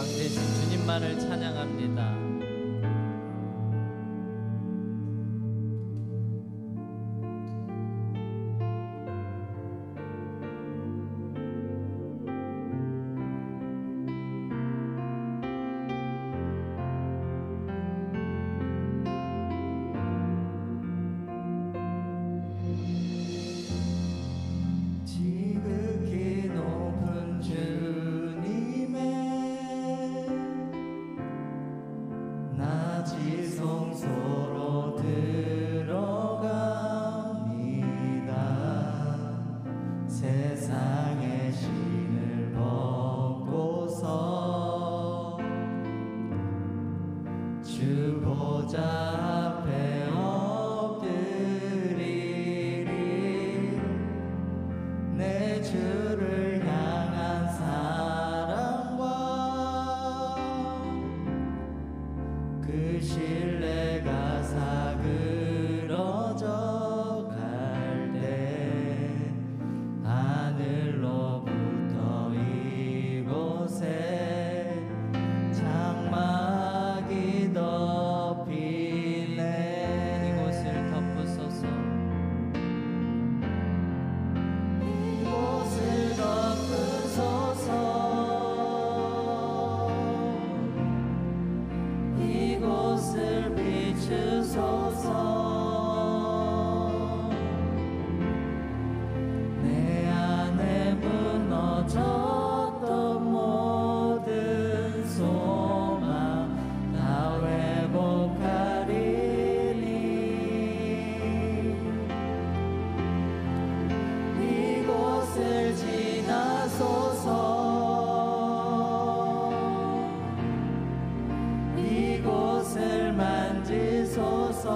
되신 주님만을 찬양합니다. 지극히 높은 주님의 낮이 성소로 들어갑니다. 세상의 신을 벗고서 주 보좌 앞에 엎드리리. 내 주를 향한 사랑과 그 신뢰가 사그러져 갈 때 하늘로부터 이곳에 장막이 덮이네. 이곳을 덮으소서. 이곳을 덮으소서. 이곳을 비추소서. 내 안에 무너졌던 모든 소망 다 회복하리니. 이곳을 지나소서. 이곳을 만지소서.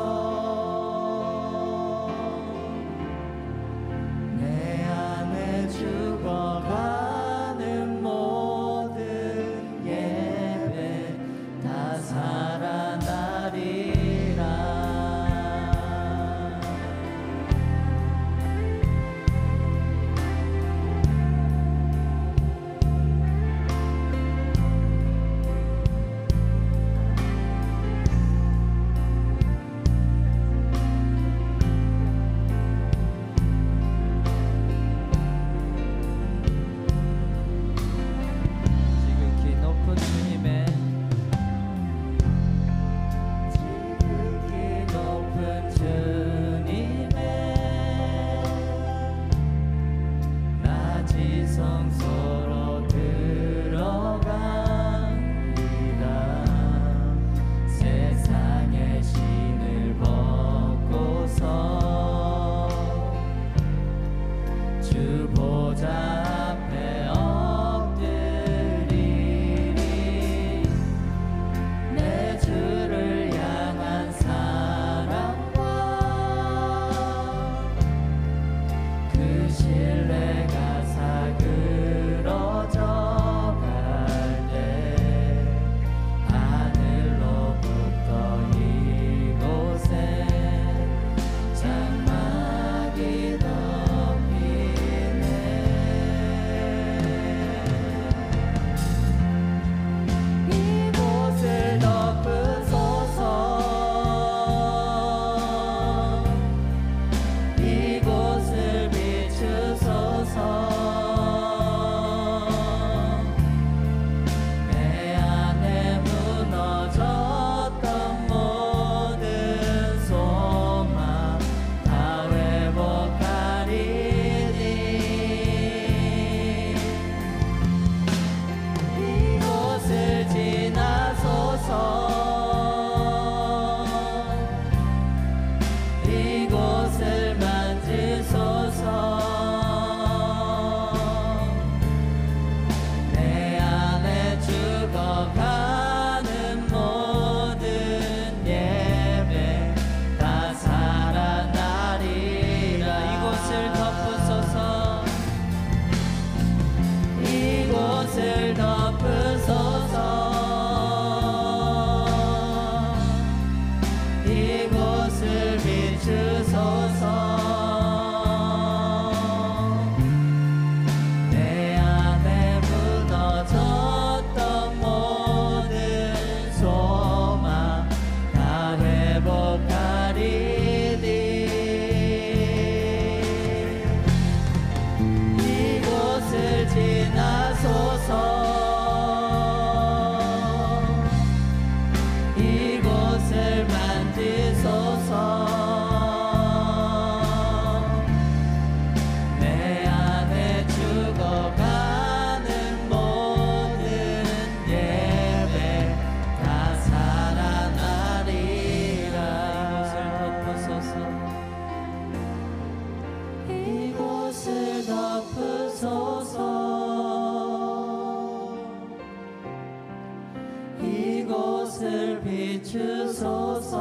이곳을 비추소서.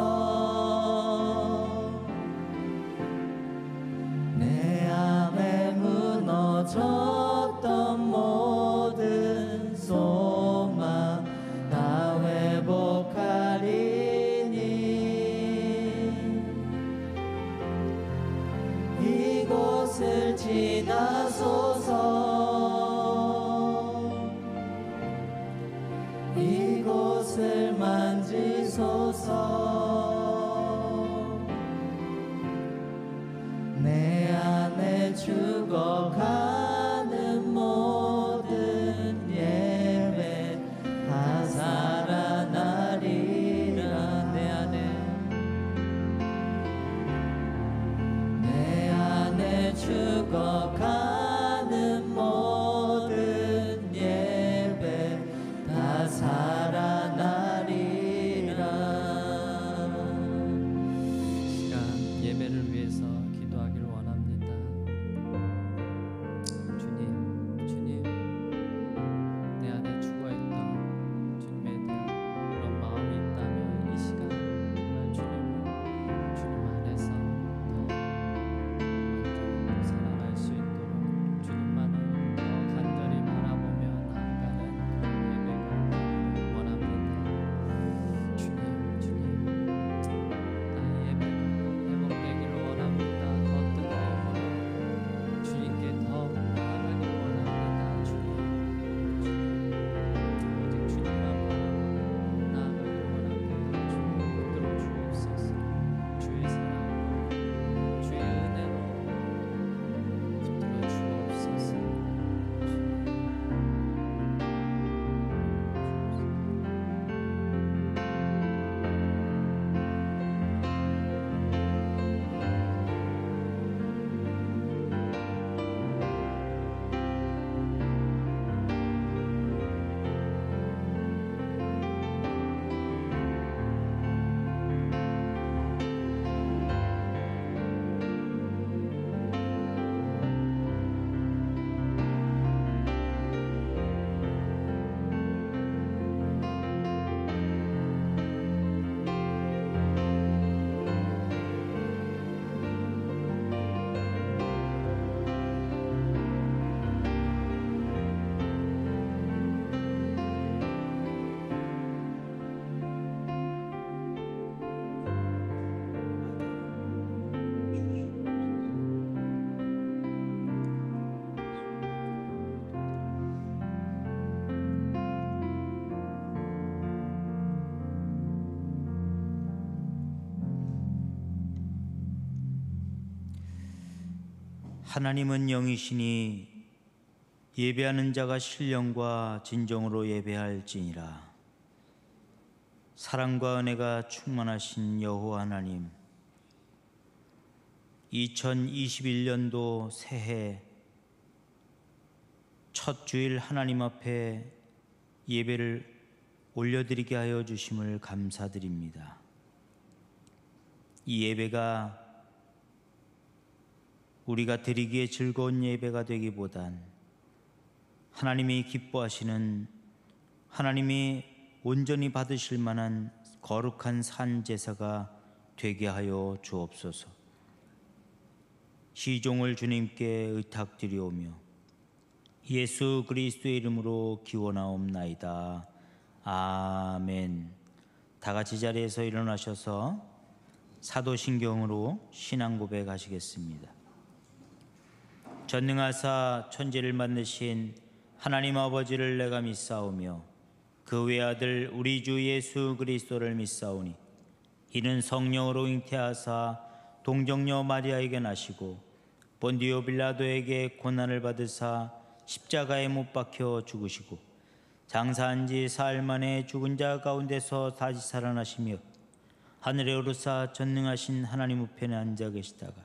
내 안에 무너졌던 모든 소망 다 회복하리니 이곳을 지나소서. 이곳을 만지소서. 내 안에 죽어가는 모든 예배 다 살아나리라. 내 안에 죽어가는 모든 예배 다 살아나리라. 시간 예배를 위해서 기도하기를 원합니다. 주님, 내 안에 죽어있던 주님에 대한 그런 마음이 있다면 이 시간 정말 주님 안에서 더 완전히 살아갈 수 있도록 주님만을 더 간절히 바라보며 나아가는 그런 예배가 되기를 원합니다. 주님, 나의 예배가 회복되기를 원합니다. 더 뜨거움으로 주님께 더 나아가기를 원합니다. 주님, 오직 주님만 바라보고 나아가기를 원합니다. 주님 붙들어 주옵소서. 주의 사랑으로 주의 은혜로 붙들어 주옵소서. 하나님은 영이시니 예배하는 자가 신령과 진정으로 예배할지니라. 사랑과 은혜가 충만하신 여호와 하나님, 2021년도 새해 첫 주일 하나님 앞에 예배를 올려드리게 하여 주심을 감사드립니다. 이 예배가 우리가 드리기에 즐거운 예배가 되기보단 하나님이 기뻐하시는, 하나님이 온전히 받으실 만한 거룩한 산 제사가 되게 하여 주옵소서. 시종을 주님께 의탁드리오며 예수 그리스도의 이름으로 기원하옵나이다. 아멘. 다 같이 자리에서 일어나셔서 사도신경으로 신앙 고백하시겠습니다. 전능하사 천지를 만드신 하나님 아버지를 내가 믿사오며 그 외아들 우리 주 예수 그리스도를 믿사오니 이는 성령으로 잉태하사 동정녀 마리아에게 나시고 본디오 빌라도에게 고난을 받으사 십자가에 못 박혀 죽으시고 장사한 지 사흘 만에 죽은 자 가운데서 다시 살아나시며 하늘에 오르사 전능하신 하나님 우편에 앉아 계시다가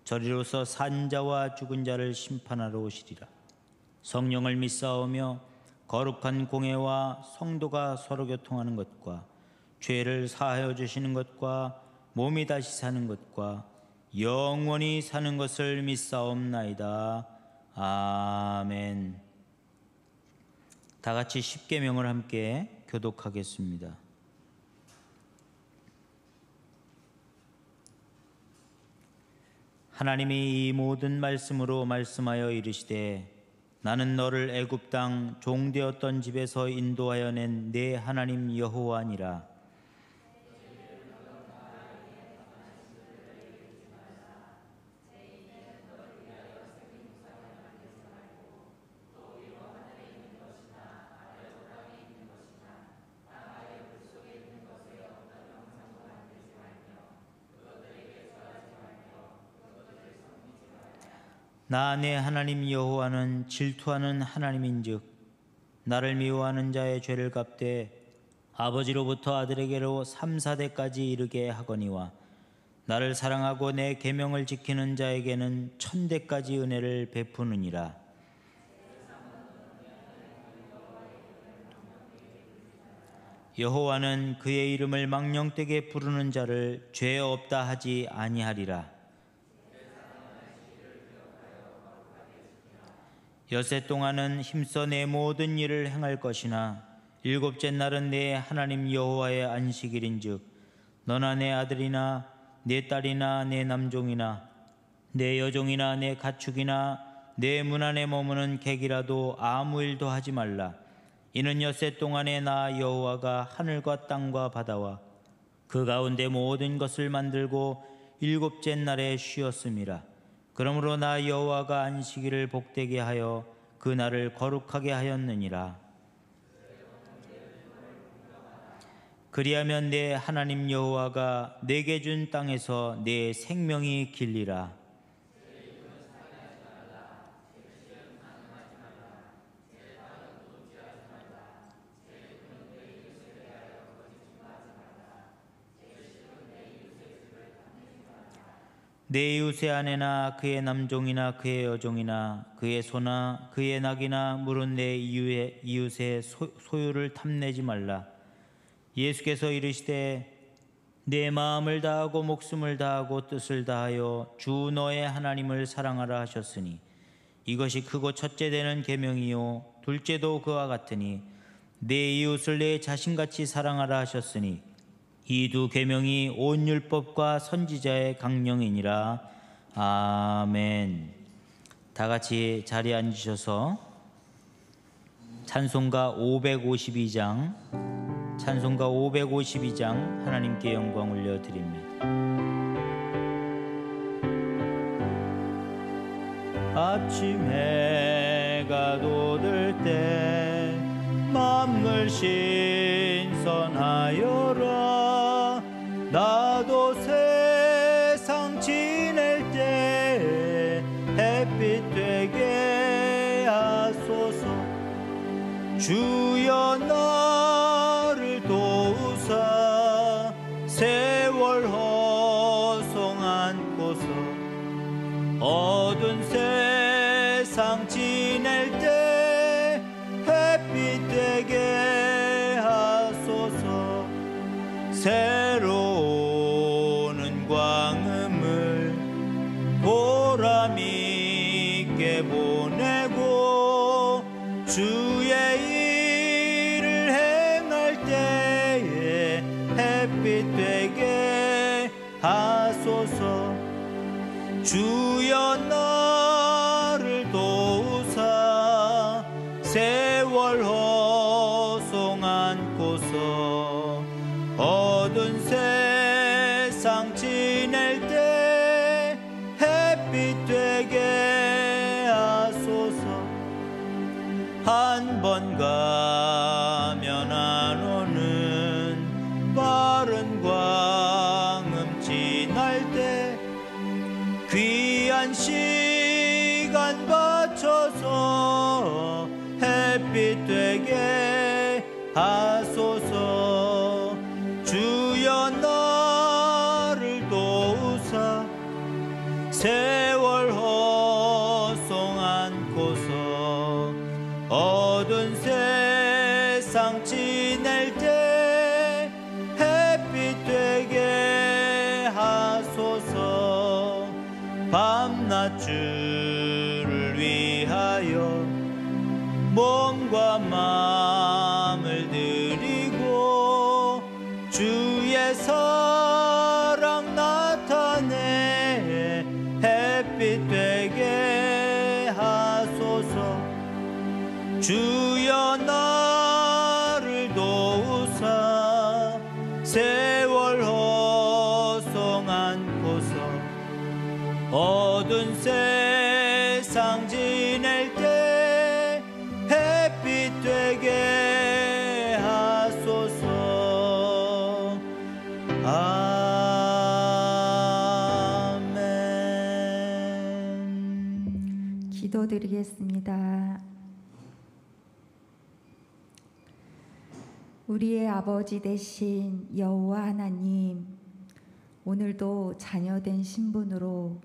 저리로서 산 자와 죽은 자를 심판하러 오시리라. 성령을 믿사오며 거룩한 공회와 성도가 서로 교통하는 것과 죄를 사하여 주시는 것과 몸이 다시 사는 것과 영원히 사는 것을 믿사옵나이다. 아멘. 다 같이 십계명을 함께 교독하겠습니다. 하나님이 이 모든 말씀으로 말씀하여 이르시되 나는 너를 애굽 땅 종되었던 집에서 인도하여 낸 내 하나님 여호와니라. 나 내 하나님 여호와는 질투하는 하나님인즉 나를 미워하는 자의 죄를 갚되 아버지로부터 아들에게로 3, 4대까지 이르게 하거니와 나를 사랑하고 내 계명을 지키는 자에게는 1000대까지 은혜를 베푸느니라. 여호와는 그의 이름을 망령되게 부르는 자를 죄 없다 하지 아니하리라. 여세 동안은 힘써 내 모든 일을 행할 것이나 일곱째 날은 내 하나님 여호와의 안식일인즉 너나 내 아들이나 내 딸이나 내 남종이나 내 여종이나 내 가축이나 내 문 안에 머무는 객이라도 아무 일도 하지 말라. 이는 여세 동안에 나 여호와가 하늘과 땅과 바다와 그 가운데 모든 것을 만들고 일곱째 날에 쉬었음이라. 그러므로 나 여호와가 안식일을 복되게 하여 그 날을 거룩하게 하였느니라. 그리하면 내 하나님 여호와가 내게 준 땅에서 내 생명이 길리라. 내 이웃의 아내나 그의 남종이나 그의 여종이나 그의 소나 그의 낙이나 물은 내 이웃의 소유를 탐내지 말라. 예수께서 이르시되 내 마음을 다하고 목숨을 다하고 뜻을 다하여 주 너의 하나님을 사랑하라 하셨으니 이것이 크고 첫째 되는 계명이요 둘째도 그와 같으니 내 이웃을 내 자신같이 사랑하라 하셨으니 이 두 계명이 온 율법과 선지자의 강령이니라. 아멘. 다 같이 자리에 앉으셔서 찬송가 552장 하나님께 영광 올려드립니다. 아침 해가 돋을 때 맘을 신선하여라. 나도 세상 지낼 때 햇빛 되게 하소서. 주여 나를 도우사 세월 허송 안고서 어두운 세상 지낼 때 햇빛 되게 하소서. 새로운 광음을 보람 있게 보내고 주의 일을 행할 때에 햇빛 되게 하소서. 주여 나를 도우사 세월 허송 안고서 어두운 세상 지낼 때 햇빛 되게 하소서. 한 번 가면 안 오는 빠른 광음 지날 때 귀한 시간 바쳐서 햇빛 되게 하소서. 주여 나를 도우사 세월 허송 안고서 어두운 세상 지낼 때 햇빛 되게 하소서. 밤낮 주를 위하여 몸과 마음을 드리고 어두운 세상 지낼 때 햇빛 되게 하소서. 아멘. 기도드리겠습니다. 우리의 아버지 되신 여호와 하나님, 오늘도 자녀된 신분으로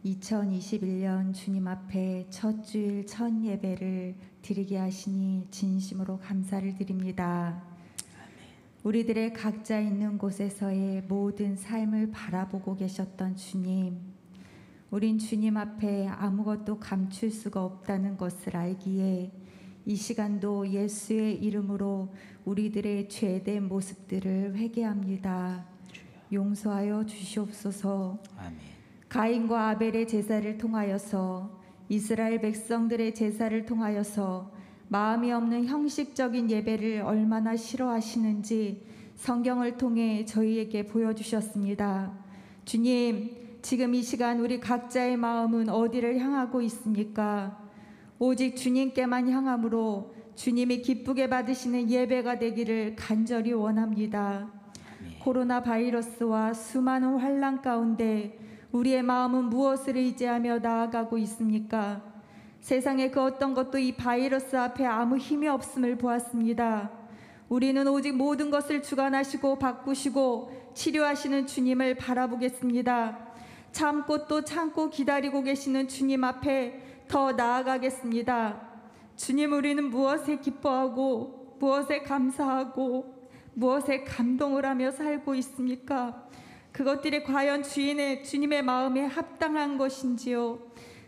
2021년 주님 앞에 첫 주일 첫 예배를 드리게 하시니 진심으로 감사를 드립니다. 우리들의 각자 있는 곳에서의 모든 삶을 바라보고 계셨던 주님, 우린 주님 앞에 아무것도 감출 수가 없다는 것을 알기에 이 시간도 예수의 이름으로 우리들의 죄된 모습들을 회개합니다. 용서하여 주시옵소서. 아멘. 가인과 아벨의 제사를 통하여서, 이스라엘 백성들의 제사를 통하여서 마음이 없는 형식적인 예배를 얼마나 싫어하시는지 성경을 통해 저희에게 보여주셨습니다. 주님, 지금 이 시간 우리 각자의 마음은 어디를 향하고 있습니까? 오직 주님께만 향함으로 주님이 기쁘게 받으시는 예배가 되기를 간절히 원합니다. 코로나 바이러스와 수많은 환난 가운데 우리의 마음은 무엇을 의지하며 나아가고 있습니까? 세상의 그 어떤 것도 이 바이러스 앞에 아무 힘이 없음을 보았습니다. 우리는 오직 모든 것을 주관하시고 바꾸시고 치료하시는 주님을 바라보겠습니다. 참고 또 참고 기다리고 계시는 주님 앞에 더 나아가겠습니다. 주님, 우리는 무엇에 기뻐하고 무엇에 감사하고 무엇에 감동을 하며 살고 있습니까? 그것들이 과연 주님의 마음에 합당한 것인지요?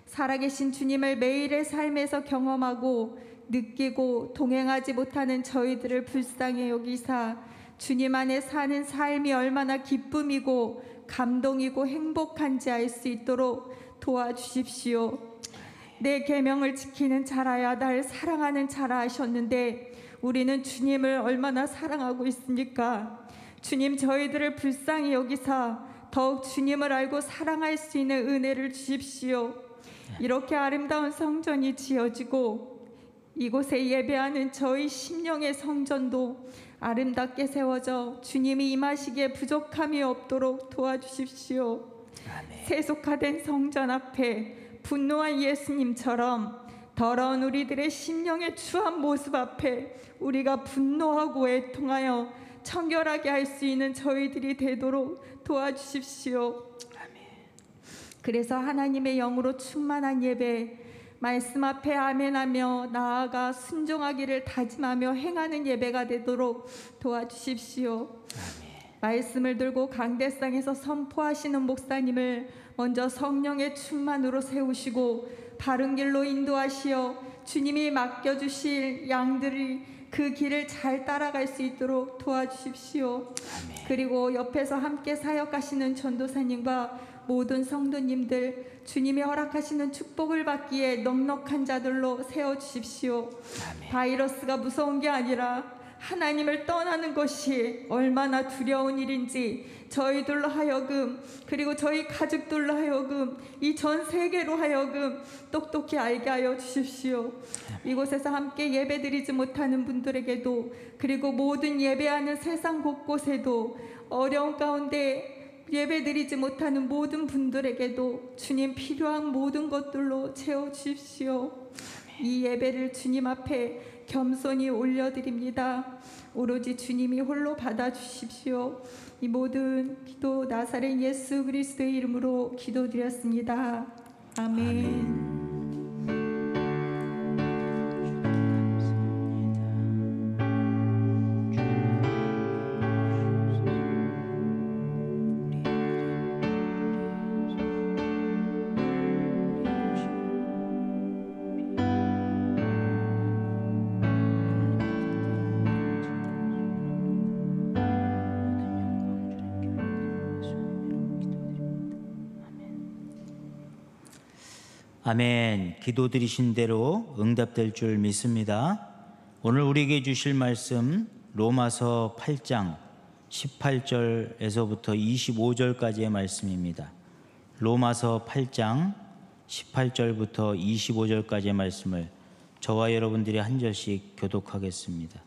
살아계신 주님을 매일의 삶에서 경험하고 느끼고 동행하지 못하는 저희들을 불쌍히 여기사 주님 안에 사는 삶이 얼마나 기쁨이고 감동이고 행복한지 알 수 있도록 도와주십시오. 내 계명을 지키는 자라야 날 사랑하는 자라 하셨는데 우리는 주님을 얼마나 사랑하고 있습니까? 주님, 저희들을 불쌍히 여기사 더욱 주님을 알고 사랑할 수 있는 은혜를 주십시오. 이렇게 아름다운 성전이 지어지고 이곳에 예배하는 저희 심령의 성전도 아름답게 세워져 주님이 임하시기에 부족함이 없도록 도와주십시오. 세속화된 성전 앞에 분노한 예수님처럼 더러운 우리들의 심령의 추한 모습 앞에 우리가 분노하고 애통하여 청결하게 할 수 있는 저희들이 되도록 도와주십시오. 그래서 하나님의 영으로 충만한 예배, 말씀 앞에 아멘하며 나아가 순종하기를 다짐하며 행하는 예배가 되도록 도와주십시오. 말씀을 들고 강대상에서 선포하시는 목사님을 먼저 성령의 충만으로 세우시고 바른 길로 인도하시어 주님이 맡겨주실 양들이 그 길을 잘 따라갈 수 있도록 도와주십시오. 그리고 옆에서 함께 사역하시는 전도사님과 모든 성도님들, 주님이 허락하시는 축복을 받기에 넉넉한 자들로 세워주십시오. 바이러스가 무서운 게 아니라 하나님을 떠나는 것이 얼마나 두려운 일인지 저희들로 하여금, 그리고 저희 가족들로 하여금, 이 전 세계로 하여금 똑똑히 알게 하여 주십시오. 이곳에서 함께 예배드리지 못하는 분들에게도, 그리고 모든 예배하는 세상 곳곳에도 어려운 가운데 예배드리지 못하는 모든 분들에게도 주님 필요한 모든 것들로 채워주십시오. 이 예배를 주님 앞에 겸손히 올려드립니다. 오로지 주님이 홀로 받아주십시오. 이 모든 기도 나사렛 예수 그리스도의 이름으로 기도드렸습니다. 아멘. 아멘. 기도 드리신 대로 응답될 줄 믿습니다. 오늘 우리에게 주실 말씀 로마서 8장 18절에서부터 25절까지의 말씀입니다. 로마서 8장 18절부터 25절까지의 말씀을 저와 여러분들이 한 절씩 교독하겠습니다.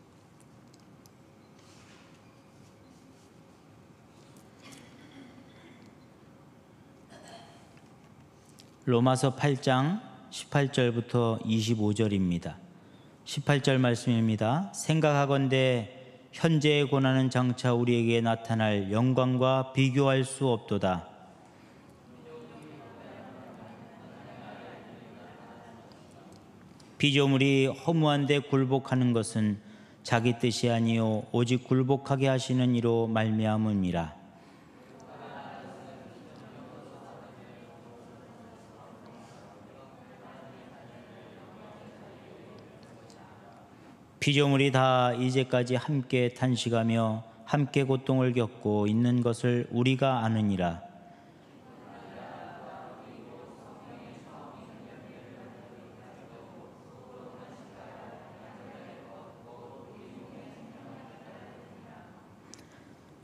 로마서 8장 18절부터 25절입니다. 18절 말씀입니다. 생각하건대 현재의 고난은 장차 우리에게 나타날 영광과 비교할 수 없도다. 피조물이 허무한 데 굴복하는 것은 자기 뜻이 아니요 오직 굴복하게 하시는 이로 말미암음이라. 피조물이 다 이제까지 함께 탄식하며 함께 고통을 겪고 있는 것을 우리가 아느니라.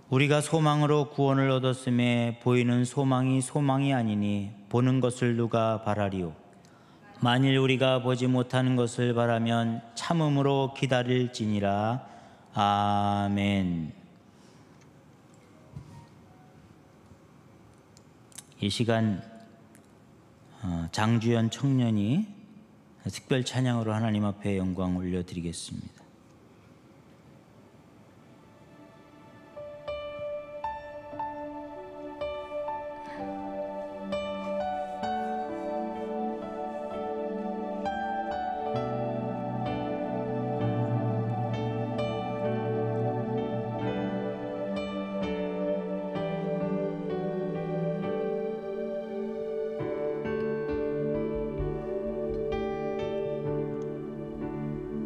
우리가 소망으로 구원을 얻었음에 보이는 소망이 아니니 보는 것을 누가 바라리요. 만일 우리가 보지 못하는 것을 바라면 참음으로 기다릴지니라. 아멘. 이 시간 장주연 청년이 특별 찬양으로 하나님 앞에 영광 올려드리겠습니다.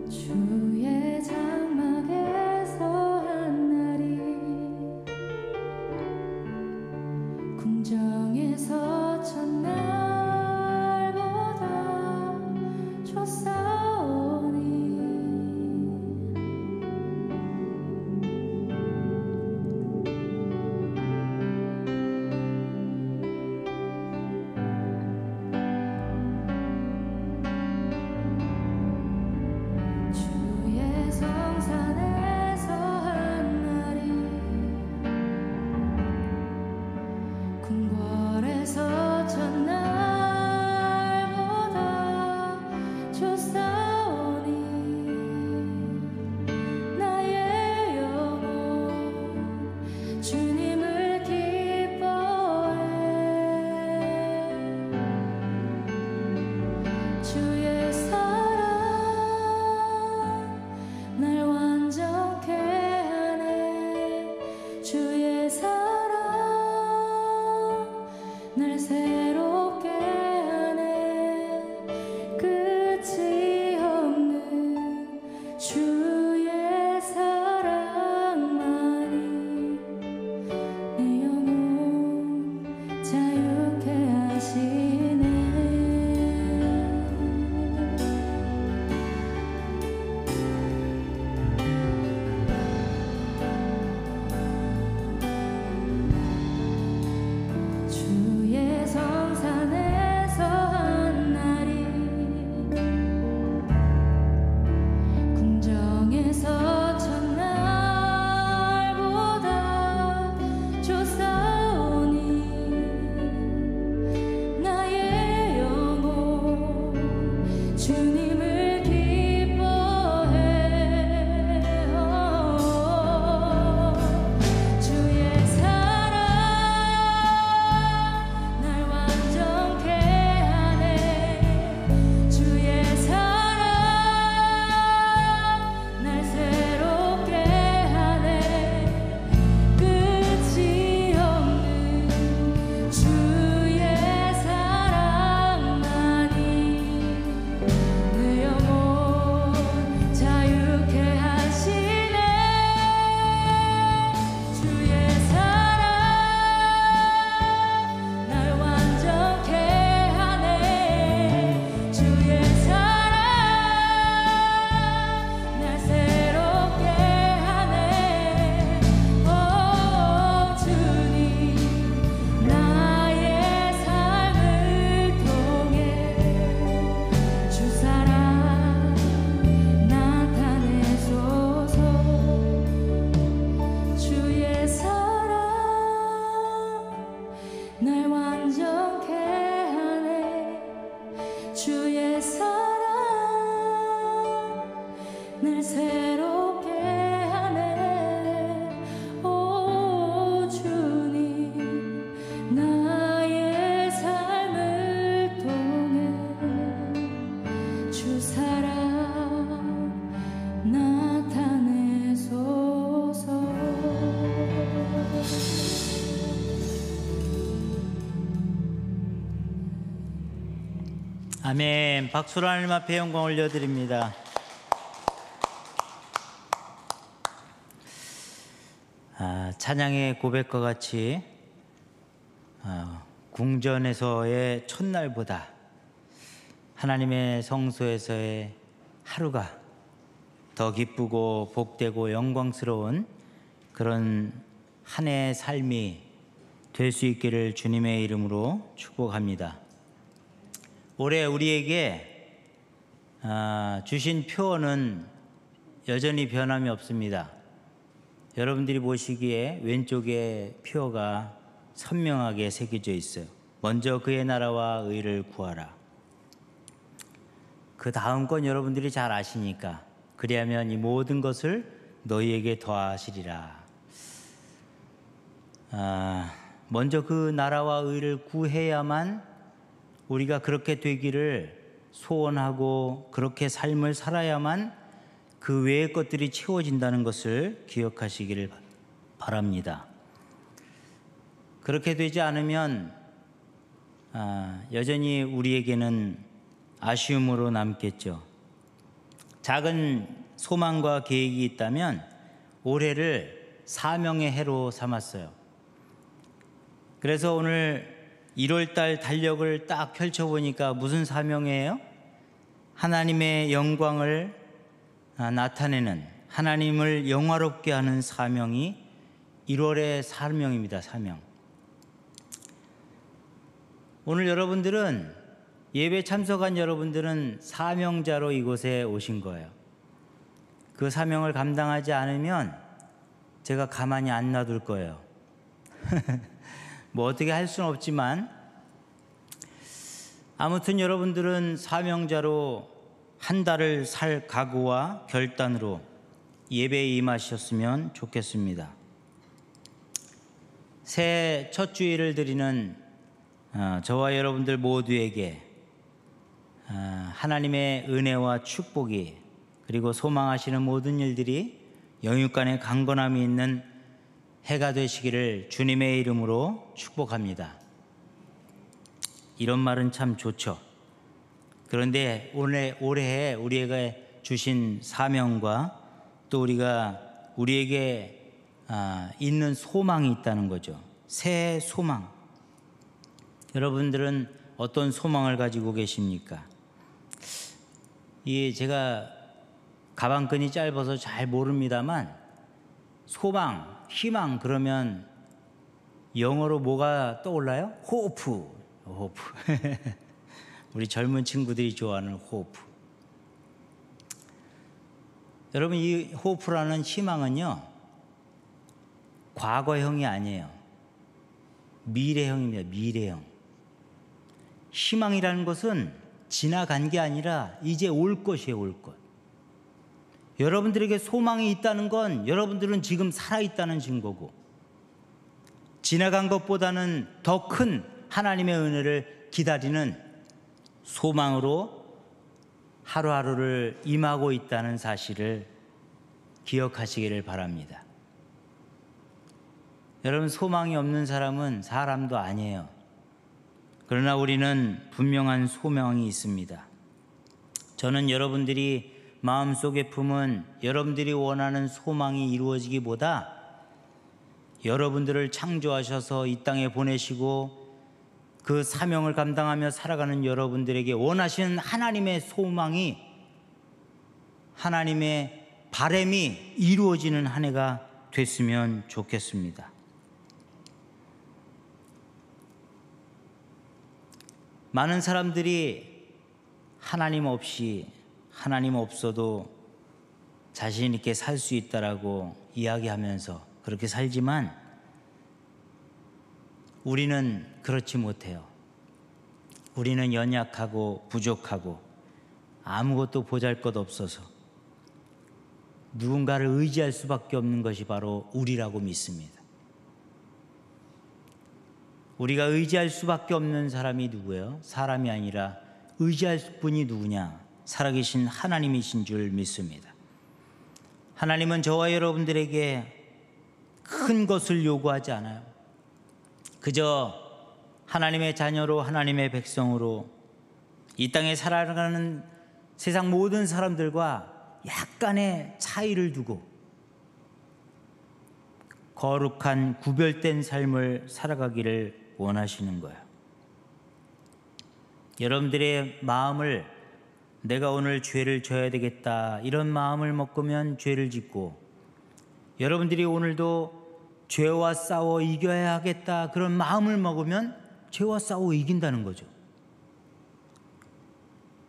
주의 아멘. 박수로 하나님 앞에 영광 올려드립니다. 찬양의 고백과 같이 궁전에서의 첫날보다 하나님의 성소에서의 하루가 더 기쁘고 복되고 영광스러운 그런 한 해의 삶이 될 수 있기를 주님의 이름으로 축복합니다. 올해 우리에게 주신 표어는 여전히 변함이 없습니다. 여러분들이 보시기에 왼쪽에 표어가 선명하게 새겨져 있어요. 먼저 그의 나라와 의를 구하라. 그 다음 건 여러분들이 잘 아시니까 그리하면 이 모든 것을 너희에게 더하시리라. 먼저 그 나라와 의를 구해야만 우리가 그렇게 되기를 소원하고 그렇게 삶을 살아야만 그 외의 것들이 채워진다는 것을 기억하시기를 바랍니다. 그렇게 되지 않으면 여전히 우리에게는 아쉬움으로 남겠죠. 작은 소망과 계획이 있다면 올해를 사명의 해로 삼았어요. 그래서 오늘 1월달 달력을 딱 펼쳐보니까 무슨 사명이에요? 하나님의 영광을 나타내는, 하나님을 영화롭게 하는 사명이 1월의 사명입니다. 사명. 오늘 여러분들은, 예배 참석한 여러분들은 사명자로 이곳에 오신 거예요. 그 사명을 감당하지 않으면 제가 가만히 안 놔둘 거예요. 뭐 어떻게 할 수는 없지만 아무튼 여러분들은 사명자로 한 달을 살 각오와 결단으로 예배에 임하셨으면 좋겠습니다. 새해 첫 주일을 드리는 저와 여러분들 모두에게 하나님의 은혜와 축복이, 그리고 소망하시는 모든 일들이 영육간에 강건함이 있는 해가 되시기를 주님의 이름으로 축복합니다. 이런 말은 참 좋죠. 그런데 올해 우리에게 주신 사명과 또 우리에게 있는 소망이 있다는 거죠. 새해 소망. 여러분들은 어떤 소망을 가지고 계십니까? 제가 가방끈이 짧아서 잘 모릅니다만 소망, 희망 그러면 영어로 뭐가 떠올라요? 호프. 우리 젊은 친구들이 좋아하는 호프. 여러분, 이 호프라는 희망은요, 과거형이 아니에요. 미래형입니다. 미래형. 희망이라는 것은 지나간 게 아니라 이제 올 것이에요. 올 것. 여러분들에게 소망이 있다는 건 여러분들은 지금 살아있다는 증거고, 지나간 것보다는 더 큰 하나님의 은혜를 기다리는 소망으로 하루하루를 임하고 있다는 사실을 기억하시기를 바랍니다. 여러분, 소망이 없는 사람은 사람도 아니에요. 그러나 우리는 분명한 소명이 있습니다. 저는 여러분들이 마음속에 품은 여러분들이 원하는 소망이 이루어지기보다 여러분들을 창조하셔서 이 땅에 보내시고 그 사명을 감당하며 살아가는 여러분들에게 원하시는 하나님의 소망이, 하나님의 바람이 이루어지는 한 해가 됐으면 좋겠습니다. 많은 사람들이 하나님 없어도 자신 있게 살 수 있다라고 이야기하면서 그렇게 살지만 우리는 그렇지 못해요. 우리는 연약하고 부족하고 아무것도 보잘것없어서 누군가를 의지할 수밖에 없는 것이 바로 우리라고 믿습니다. 우리가 의지할 수밖에 없는 사람이 누구예요? 사람이 아니라 의지할 분이 누구냐? 살아계신 하나님이신 줄 믿습니다. 하나님은 저와 여러분들에게 큰 것을 요구하지 않아요. 그저 하나님의 자녀로, 하나님의 백성으로 이 땅에 살아가는 세상 모든 사람들과 약간의 차이를 두고 거룩한 구별된 삶을 살아가기를 원하시는 거예요. 여러분들의 마음을 내가 오늘 죄를 져야 되겠다 이런 마음을 먹으면 죄를 짓고, 여러분들이 오늘도 죄와 싸워 이겨야 하겠다 그런 마음을 먹으면 죄와 싸워 이긴다는 거죠.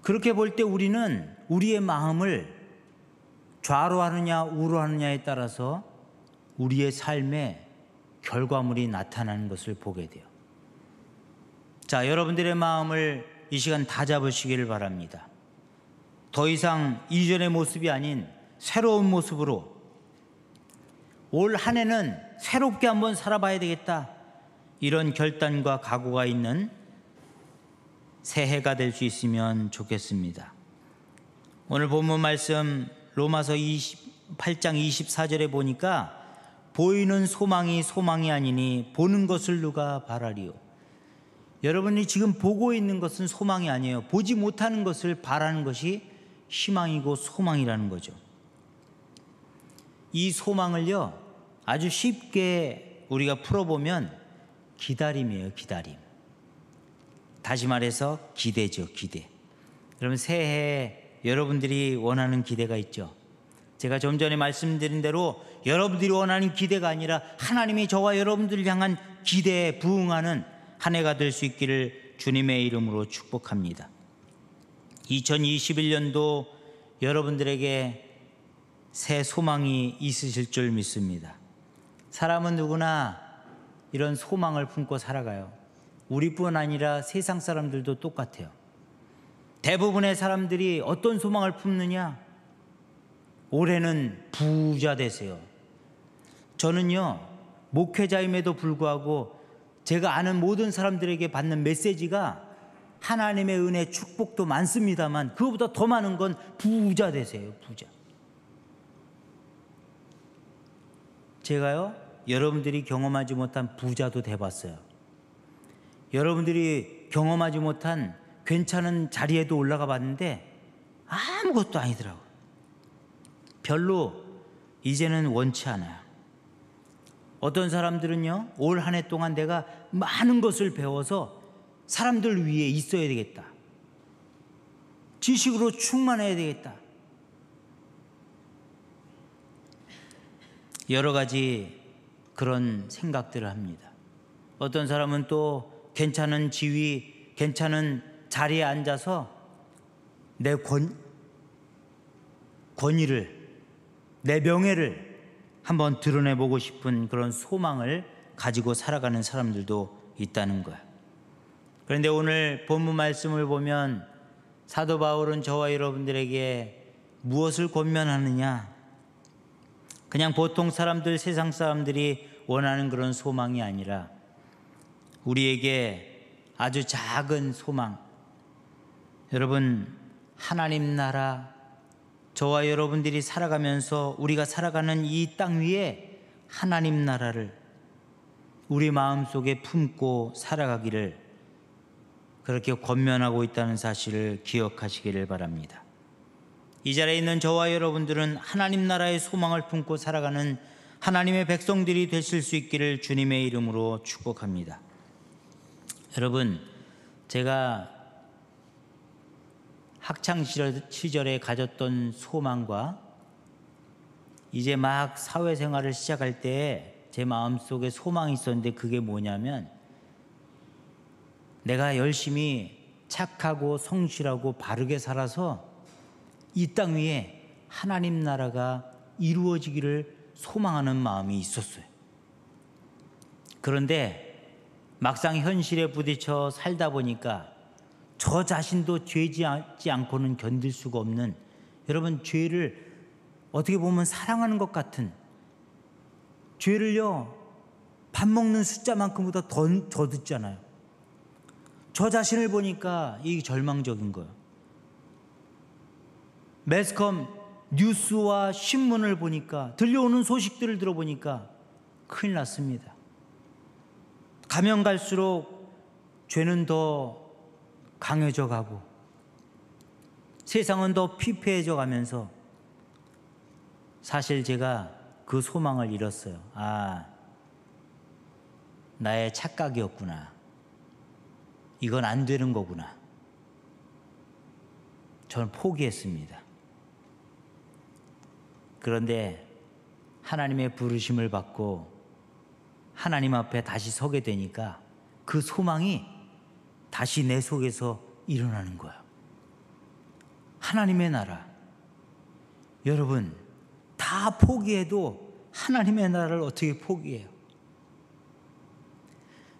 그렇게 볼 때 우리는 우리의 마음을 좌로 하느냐 우로 하느냐에 따라서 우리의 삶의 결과물이 나타나는 것을 보게 돼요. 자, 여러분들의 마음을 이 시간 다 잡으시기를 바랍니다. 더 이상 이전의 모습이 아닌 새로운 모습으로 올 한 해는 새롭게 한번 살아봐야 되겠다, 이런 결단과 각오가 있는 새해가 될 수 있으면 좋겠습니다. 오늘 본문 말씀 로마서 8장 24절에 보니까 보이는 소망이 소망이 아니니 보는 것을 누가 바라리요. 여러분이 지금 보고 있는 것은 소망이 아니에요. 보지 못하는 것을 바라는 것이 희망이고 소망이라는 거죠. 이 소망을요, 아주 쉽게 우리가 풀어보면 기다림이에요. 기다림. 다시 말해서 기대죠. 기대. 여러분, 새해에 여러분들이 원하는 기대가 있죠. 제가 좀 전에 말씀드린 대로 여러분들이 원하는 기대가 아니라 하나님이 저와 여러분들을 향한 기대에 부응하는 한 해가 될 수 있기를 주님의 이름으로 축복합니다. 2021년도 여러분들에게 새 소망이 있으실 줄 믿습니다. 사람은 누구나 이런 소망을 품고 살아가요. 우리뿐 아니라 세상 사람들도 똑같아요. 대부분의 사람들이 어떤 소망을 품느냐? 올해는 부자 되세요. 저는요, 목회자임에도 불구하고 제가 아는 모든 사람들에게 받는 메시지가 하나님의 은혜, 축복도 많습니다만 그거보다 더 많은 건 부자 되세요. 부자. 제가요, 여러분들이 경험하지 못한 부자도 돼봤어요. 여러분들이 경험하지 못한 괜찮은 자리에도 올라가 봤는데 아무것도 아니더라고요. 별로 이제는 원치 않아요. 어떤 사람들은요, 올 한 해 동안 내가 많은 것을 배워서 사람들 위에 있어야 되겠다, 지식으로 충만해야 되겠다, 여러 가지 그런 생각들을 합니다. 어떤 사람은 또 괜찮은 지위, 괜찮은 자리에 앉아서 내 권위를, 내 명예를 한번 드러내보고 싶은 그런 소망을 가지고 살아가는 사람들도 있다는 거예요. 그런데 오늘 본문 말씀을 보면 사도 바울은 저와 여러분들에게 무엇을 권면하느냐? 그냥 보통 사람들, 세상 사람들이 원하는 그런 소망이 아니라 우리에게 아주 작은 소망, 여러분, 하나님 나라, 저와 여러분들이 살아가면서 우리가 살아가는 이 땅 위에 하나님 나라를 우리 마음속에 품고 살아가기를 그렇게 권면하고 있다는 사실을 기억하시기를 바랍니다. 이 자리에 있는 저와 여러분들은 하나님 나라의 소망을 품고 살아가는 하나님의 백성들이 되실 수 있기를 주님의 이름으로 축복합니다. 여러분, 제가 학창 시절에 가졌던 소망과 이제 막 사회생활을 시작할 때 제 마음속에 소망이 있었는데, 그게 뭐냐면 내가 열심히 착하고 성실하고 바르게 살아서 이 땅 위에 하나님 나라가 이루어지기를 소망하는 마음이 있었어요. 그런데 막상 현실에 부딪혀 살다 보니까 저 자신도 죄지지 않고는 견딜 수가 없는, 여러분, 죄를 어떻게 보면 사랑하는 것 같은, 죄를요 밥 먹는 숫자만큼보다 더 듣잖아요. 저 자신을 보니까 이게 절망적인 거예요. 매스컴 뉴스와 신문을 보니까, 들려오는 소식들을 들어보니까 큰일 났습니다. 가면 갈수록 죄는 더 강해져 가고 세상은 더 피폐해져 가면서 사실 제가 그 소망을 잃었어요. 아, 나의 착각이었구나. 이건 안 되는 거구나. 저는 포기했습니다. 그런데 하나님의 부르심을 받고 하나님 앞에 다시 서게 되니까 그 소망이 다시 내 속에서 일어나는 거예요. 하나님의 나라. 여러분, 다 포기해도 하나님의 나라를 어떻게 포기해요?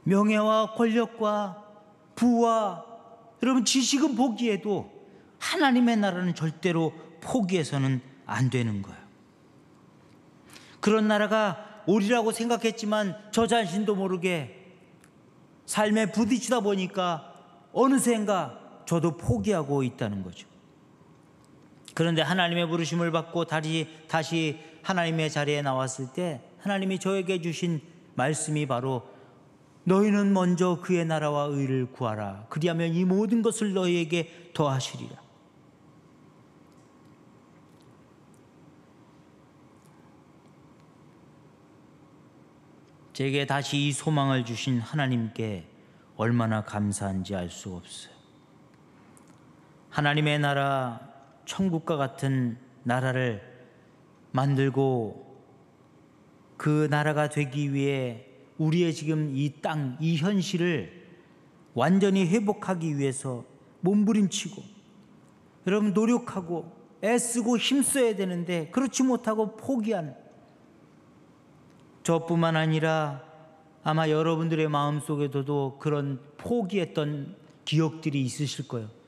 명예와 권력과 부와 여러분 지식은 포기해도 하나님의 나라는 절대로 포기해서는 안 되는 거예요. 그런 나라가 오리라고 생각했지만 저 자신도 모르게 삶에 부딪히다 보니까 어느샌가 저도 포기하고 있다는 거죠. 그런데 하나님의 부르심을 받고 다시 하나님의 자리에 나왔을 때 하나님이 저에게 주신 말씀이 바로 너희는 먼저 그의 나라와 의를 구하라. 그리하면 이 모든 것을 너희에게 더하시리라. 제게 다시 이 소망을 주신 하나님께 얼마나 감사한지 알 수 없어요. 하나님의 나라, 천국과 같은 나라를 만들고 그 나라가 되기 위해 우리의 지금 이 땅, 이 현실을 완전히 회복하기 위해서 몸부림치고 여러분 노력하고 애쓰고 힘써야 되는데 그렇지 못하고 포기한 저뿐만 아니라 아마 여러분들의 마음속에도 그런 포기했던 기억들이 있으실 거예요.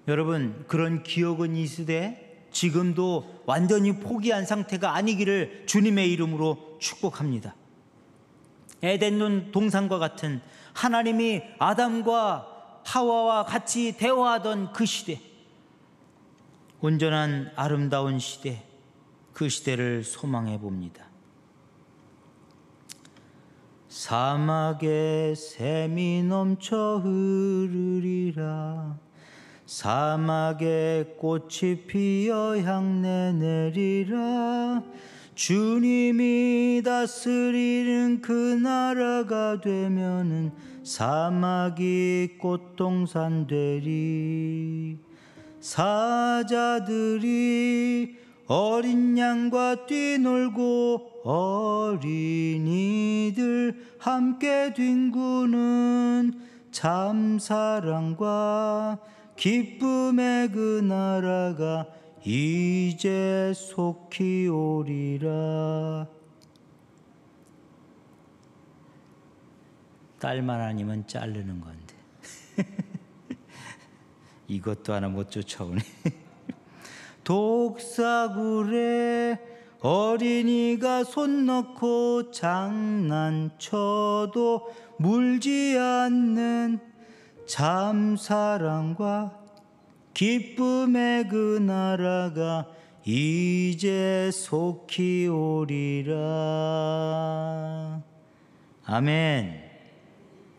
여러분, 그런 기억은 있으되 지금도 완전히 포기한 상태가 아니기를 주님의 이름으로 축복합니다. 에덴 동산과 같은 하나님이 아담과 하와와 같이 대화하던 그 시대, 온전한 아름다운 시대, 그 시대를 소망해 봅니다. 사막에 샘이 넘쳐 흐르리라. 사막에 꽃이 피어 향내 내리라. 주님이 다스리는 그 나라가 되면은 사막이 꽃동산 되리. 사자들이 어린 양과 뛰놀고 어린이들 함께 뒹구는 참 사랑과 기쁨의 그 나라가 이제 속히 오리라. 딸만 아니면 자르는 건데 이것도 하나 못 쫓아오네. 독사굴에 어린이가 손 넣고 장난쳐도 물지 않는 참 사랑과 기쁨의 그 나라가 이제 속히 오리라. 아멘.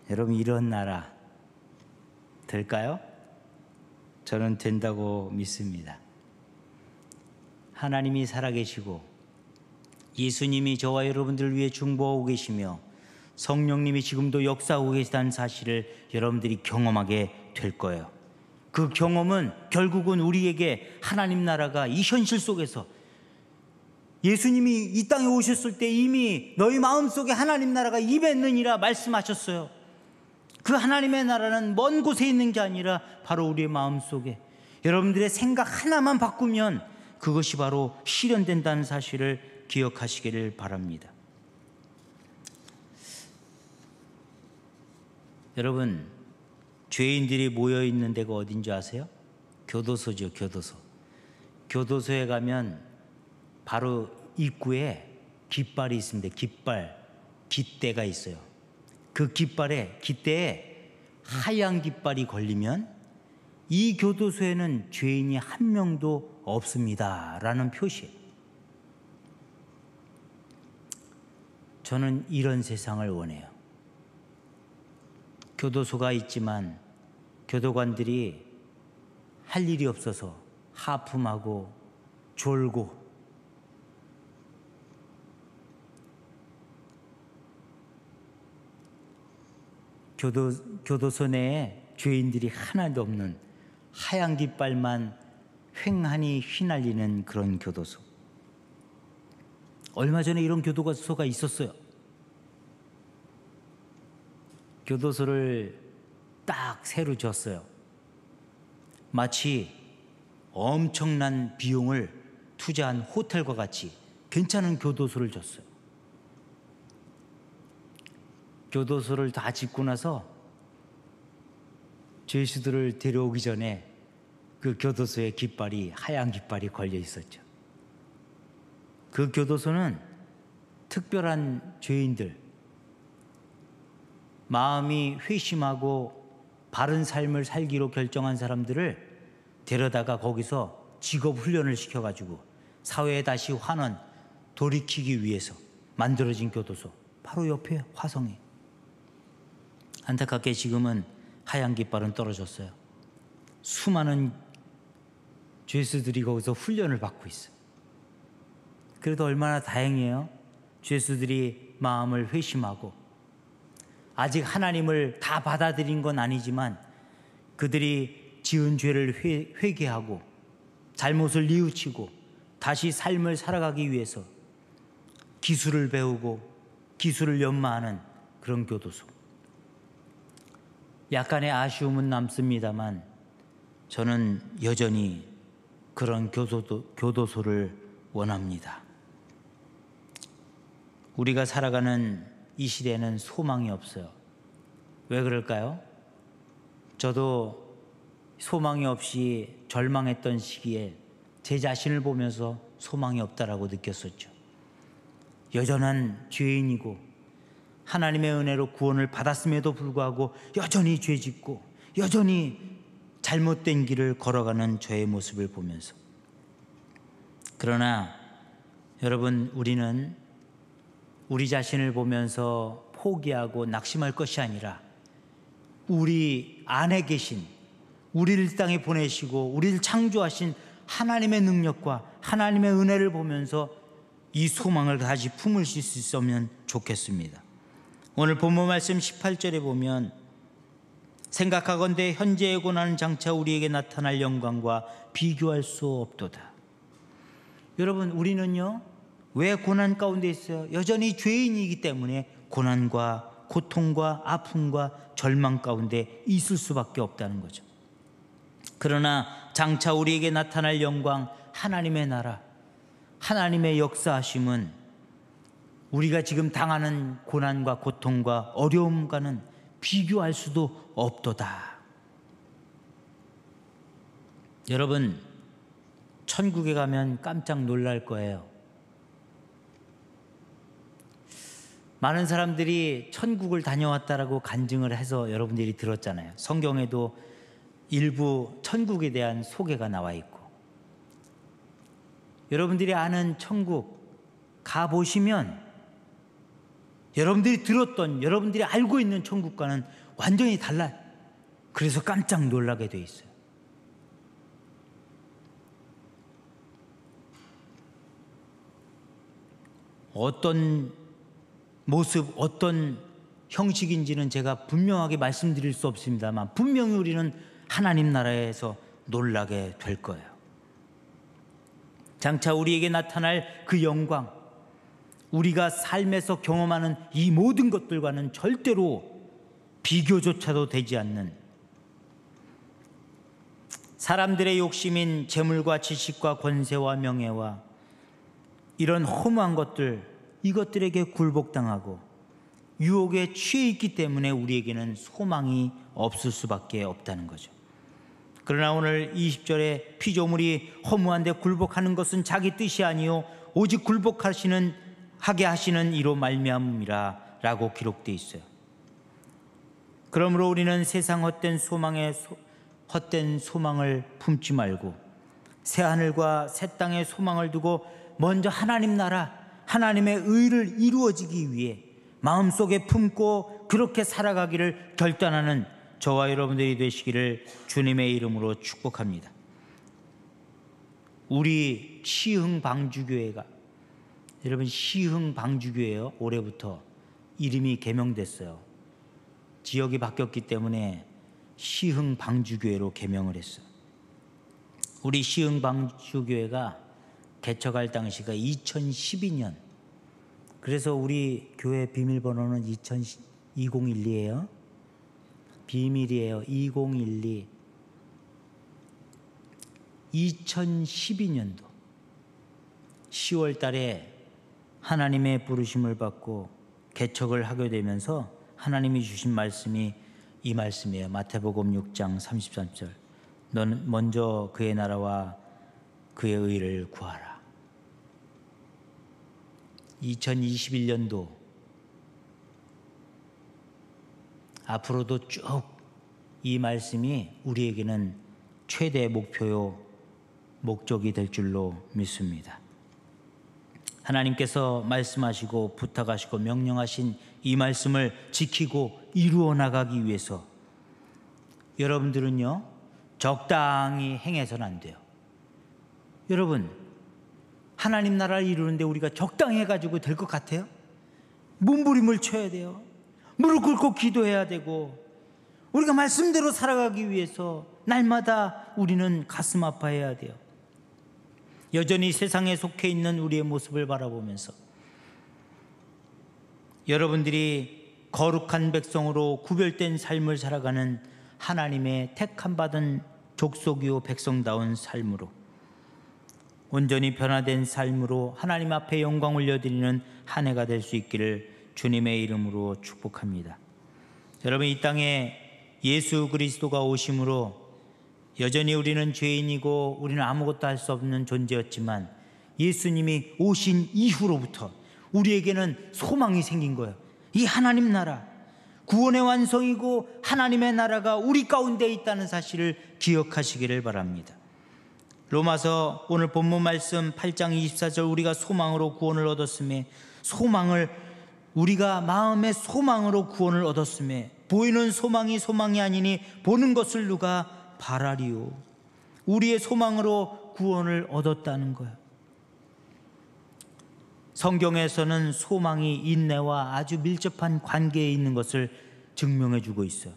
여러분, 이런 나라 될까요? 저는 된다고 믿습니다. 하나님이 살아계시고 예수님이 저와 여러분들을 위해 중보하고 계시며 성령님이 지금도 역사하고 계시다는 사실을 여러분들이 경험하게 될 거예요. 그 경험은 결국은 우리에게 하나님 나라가 이 현실 속에서 예수님이 이 땅에 오셨을 때 이미 너희 마음속에 하나님 나라가 임했느니라 말씀하셨어요. 그 하나님의 나라는 먼 곳에 있는 게 아니라 바로 우리의 마음속에, 여러분들의 생각 하나만 바꾸면 그것이 바로 실현된다는 사실을 기억하시기를 바랍니다. 여러분, 죄인들이 모여 있는 데가 어딘지 아세요? 교도소죠, 교도소. 교도소에 가면 바로 입구에 깃발이 있습니다. 깃발, 깃대가 있어요. 그 깃대에 하얀 깃발이 걸리면 이 교도소에는 죄인이 한 명도 없습니다 라는 표시예요. 저는 이런 세상을 원해요. 교도소가 있지만 교도관들이 할 일이 없어서 하품하고 졸고 교도소 내에 죄인들이 하나도 없는 하얀 깃발만 횡하니 휘날리는 그런 교도소. 얼마 전에 이런 교도소가 있었어요. 교도소를 딱 새로 지었어요. 마치 엄청난 비용을 투자한 호텔과 같이 괜찮은 교도소를 줬어요. 교도소를 다 짓고 나서 죄수들을 데려오기 전에 그 교도소에 깃발이, 하얀 깃발이 걸려 있었죠. 그 교도소는 특별한 죄인들, 마음이 회심하고 바른 삶을 살기로 결정한 사람들을 데려다가 거기서 직업 훈련을 시켜가지고 사회에 다시 환원, 돌이키기 위해서 만들어진 교도소. 바로 옆에 화성이. 안타깝게 지금은 하얀 깃발은 떨어졌어요. 수많은 죄수들이 거기서 훈련을 받고 있어요. 그래도 얼마나 다행이에요. 죄수들이 마음을 회심하고 아직 하나님을 다 받아들인 건 아니지만 그들이 지은 죄를 회개하고 잘못을 뉘우치고 다시 삶을 살아가기 위해서 기술을 배우고 기술을 연마하는 그런 교도소. 약간의 아쉬움은 남습니다만 저는 여전히 그런 교도소를 원합니다. 우리가 살아가는 이 시대에는 소망이 없어요. 왜 그럴까요? 저도 소망이 없이 절망했던 시기에 제 자신을 보면서 소망이 없다라고 느꼈었죠. 여전한 죄인이고 하나님의 은혜로 구원을 받았음에도 불구하고 여전히 죄짓고 여전히 잘못된 길을 걸어가는 저의 모습을 보면서, 그러나 여러분, 우리는 우리 자신을 보면서 포기하고 낙심할 것이 아니라 우리 안에 계신, 우리를 이 땅에 보내시고 우리를 창조하신 하나님의 능력과 하나님의 은혜를 보면서 이 소망을 다시 품을 수 있으면 좋겠습니다. 오늘 본문 말씀 18절에 보면 생각하건대 현재의 고난은 장차 우리에게 나타날 영광과 비교할 수 없도다. 여러분, 우리는요, 왜 고난 가운데 있어요? 여전히 죄인이기 때문에 고난과 고통과 아픔과 절망 가운데 있을 수밖에 없다는 거죠. 그러나 장차 우리에게 나타날 영광, 하나님의 나라, 하나님의 역사하심은 우리가 지금 당하는 고난과 고통과 어려움과는 비교할 수도 없도다. 여러분, 천국에 가면 깜짝 놀랄 거예요. 많은 사람들이 천국을 다녀왔다라고 간증을 해서 여러분들이 들었잖아요. 성경에도 일부 천국에 대한 소개가 나와 있고, 여러분들이 아는 천국 가보시면 여러분들이 들었던, 여러분들이 알고 있는 천국과는 완전히 달라요. 그래서 깜짝 놀라게 돼 있어요. 어떤 모습, 어떤 형식인지는 제가 분명하게 말씀드릴 수 없습니다만 분명히 우리는 하나님 나라에서 놀라게 될 거예요. 장차 우리에게 나타날 그 영광, 우리가 삶에서 경험하는 이 모든 것들과는 절대로 비교조차도 되지 않는, 사람들의 욕심인 재물과 지식과 권세와 명예와 이런 허무한 것들, 이것들에게 굴복당하고 유혹에 취해 있기 때문에 우리에게는 소망이 없을 수밖에 없다는 거죠. 그러나 오늘 20절에 피조물이 허무한데 굴복하는 것은 자기 뜻이 아니요 오직 하게 하시는 이로 말미암음이라 라고 기록되어 있어요. 그러므로 우리는 세상 헛된 소망을 품지 말고 새 하늘과 새 땅의 소망을 두고 먼저 하나님 나라, 하나님의 의를 이루어지기 위해 마음속에 품고 그렇게 살아가기를 결단하는 저와 여러분들이 되시기를 주님의 이름으로 축복합니다. 우리 시흥 방주교회가, 여러분 시흥 방주교회요, 올해부터 이름이 개명됐어요. 지역이 바뀌었기 때문에 시흥 방주교회로 개명을 했어요. 우리 시흥 방주교회가 개척할 당시가 2012년. 그래서 우리 교회 비밀번호는 2012예요. 비밀이에요. 2012. 2012년도 10월 달에 하나님의 부르심을 받고 개척을 하게 되면서 하나님이 주신 말씀이 이 말씀이에요. 마태복음 6장 33절. 너는 먼저 그의 나라와 그의 의를 구하라. 2021년도 앞으로도 쭉 이 말씀이 우리에게는 최대 목표요, 목적이 될 줄로 믿습니다. 하나님께서 말씀하시고 부탁하시고 명령하신 이 말씀을 지키고 이루어 나가기 위해서 여러분들은요, 적당히 행해서는 안 돼요. 여러분, 하나님 나라를 이루는데 우리가 적당히 해가지고 될 것 같아요? 몸부림을 쳐야 돼요. 무릎 꿇고 기도해야 되고, 우리가 말씀대로 살아가기 위해서 날마다 우리는 가슴 아파해야 돼요. 여전히 세상에 속해 있는 우리의 모습을 바라보면서 여러분들이 거룩한 백성으로 구별된 삶을 살아가는 하나님의 택함 받은 족속이요 백성다운 삶으로, 온전히 변화된 삶으로 하나님 앞에 영광 올려드리는 한 해가 될 수 있기를 주님의 이름으로 축복합니다. 여러분, 이 땅에 예수 그리스도가 오심으로 여전히 우리는 죄인이고 우리는 아무것도 할 수 없는 존재였지만 예수님이 오신 이후로부터 우리에게는 소망이 생긴 거예요. 이 하나님 나라, 구원의 완성이고 하나님의 나라가 우리 가운데 있다는 사실을 기억하시기를 바랍니다. 로마서 오늘 본문 말씀 8장 24절, 우리가 소망으로 구원을 얻었음에, 소망을 우리가 마음의 소망으로 구원을 얻었음에, 보이는 소망이 소망이 아니니 보는 것을 누가 바라리요. 우리의 소망으로 구원을 얻었다는 거예요. 성경에서는 소망이 인내와 아주 밀접한 관계에 있는 것을 증명해 주고 있어요.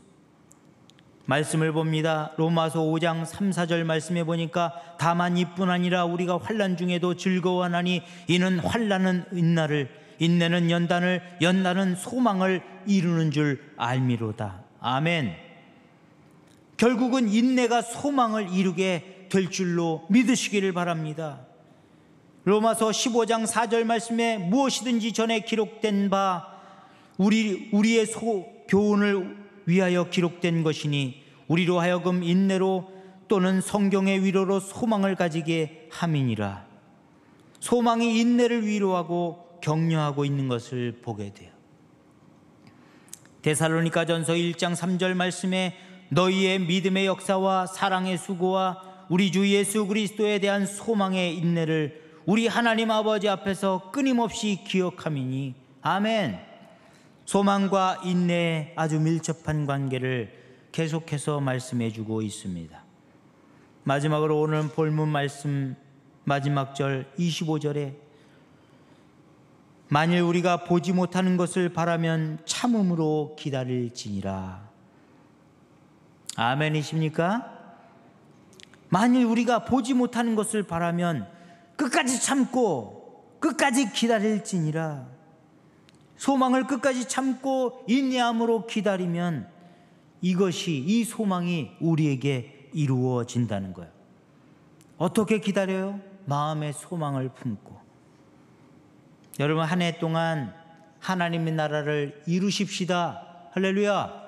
말씀을 봅니다. 로마서 5장 3, 4절 말씀해 보니까 다만 이뿐 아니라 우리가 환난 중에도 즐거워하나니 이는 환난은 인내를, 인내는 연단을, 연단은 소망을 이루는 줄 알미로다. 아멘. 결국은 인내가 소망을 이루게 될 줄로 믿으시기를 바랍니다. 로마서 15장 4절 말씀에 무엇이든지 전에 기록된 바 우리의 교훈을 위하여 기록된 것이니 우리로 하여금 인내로 또는 성경의 위로로 소망을 가지게 함이니라. 소망이 인내를 위로하고 격려하고 있는 것을 보게 돼요. 데살로니가전서 1장 3절 말씀에 너희의 믿음의 역사와 사랑의 수고와 우리 주 예수 그리스도에 대한 소망의 인내를 우리 하나님 아버지 앞에서 끊임없이 기억함이니. 아멘. 소망과 인내의 아주 밀접한 관계를 계속해서 말씀해 주고 있습니다. 마지막으로 오늘 본문 말씀 마지막 절 25절에 만일 우리가 보지 못하는 것을 바라면 참음으로 기다릴지니라. 아멘이십니까? 만일 우리가 보지 못하는 것을 바라면 끝까지 참고 끝까지 기다릴지니라. 소망을 끝까지 참고 인내함으로 기다리면 이것이, 이 소망이 우리에게 이루어진다는 거예요. 어떻게 기다려요? 마음의 소망을 품고. 여러분, 한 해 동안 하나님의 나라를 이루십시다. 할렐루야.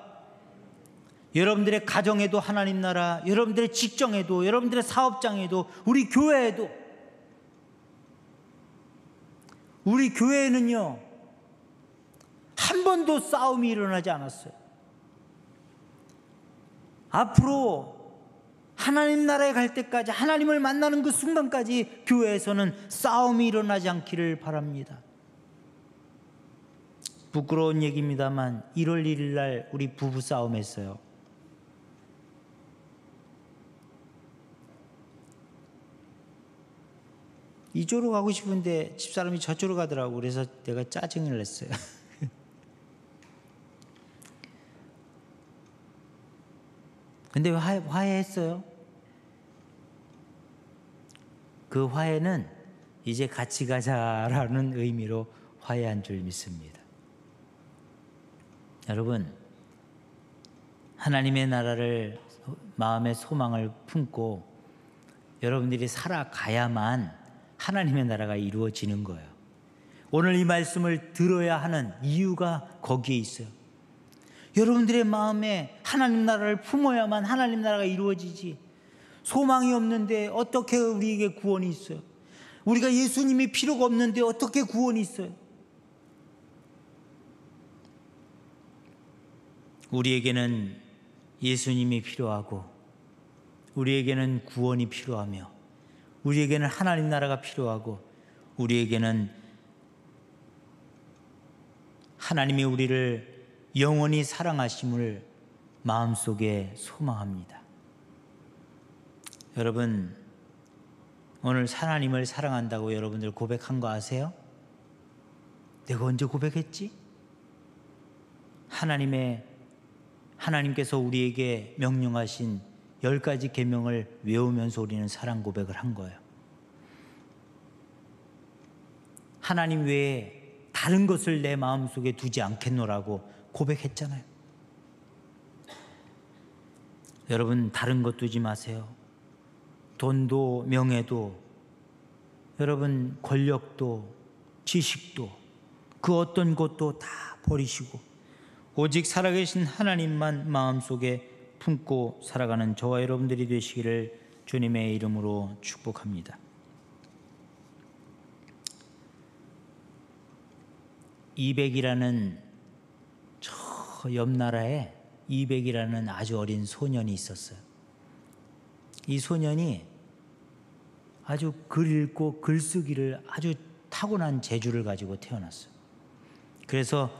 여러분들의 가정에도 하나님 나라, 여러분들의 직장에도, 여러분들의 사업장에도, 우리 교회에도. 우리 교회에는요, 한 번도 싸움이 일어나지 않았어요. 앞으로 하나님 나라에 갈 때까지, 하나님을 만나는 그 순간까지 교회에서는 싸움이 일어나지 않기를 바랍니다. 부끄러운 얘기입니다만 1월 1일 날 우리 부부 싸움했어요. 이쪽으로 가고 싶은데 집사람이 저쪽으로 가더라고. 그래서 내가 짜증을 냈어요. 근데 화해했어요. 그 화해는 이제 같이 가자라는 의미로 화해한 줄 믿습니다. 여러분, 하나님의 나라를 마음의 소망을 품고 여러분들이 살아가야만 하나님의 나라가 이루어지는 거예요. 오늘 이 말씀을 들어야 하는 이유가 거기에 있어요. 여러분들의 마음에 하나님 나라를 품어야만 하나님 나라가 이루어지지. 소망이 없는데 어떻게 우리에게 구원이 있어요? 우리가 예수님이 필요가 없는데 어떻게 구원이 있어요? 우리에게는 예수님이 필요하고 우리에게는 구원이 필요하며 우리에게는 하나님 나라가 필요하고 우리에게는 하나님이 우리를 영원히 사랑하심을 마음속에 소망합니다. 여러분, 오늘 하나님을 사랑한다고 여러분들 고백한 거 아세요? 내가 언제 고백했지? 하나님께서 우리에게 명령하신 10가지 계명을 외우면서 우리는 사랑 고백을 한 거예요. 하나님 외에 다른 것을 내 마음속에 두지 않겠노라고 고백했잖아요. 여러분, 다른 것 두지 마세요. 돈도 명예도, 여러분 권력도 지식도 그 어떤 것도 다 버리시고 오직 살아계신 하나님만 마음속에 품고 살아가는 저와 여러분들이 되시기를 주님의 이름으로 축복합니다. 이백이라는 저 옆나라에 이백이라는 아주 어린 소년이 있었어요. 이 소년이 아주 글 읽고 글쓰기를 아주 타고난 재주를 가지고 태어났어요. 그래서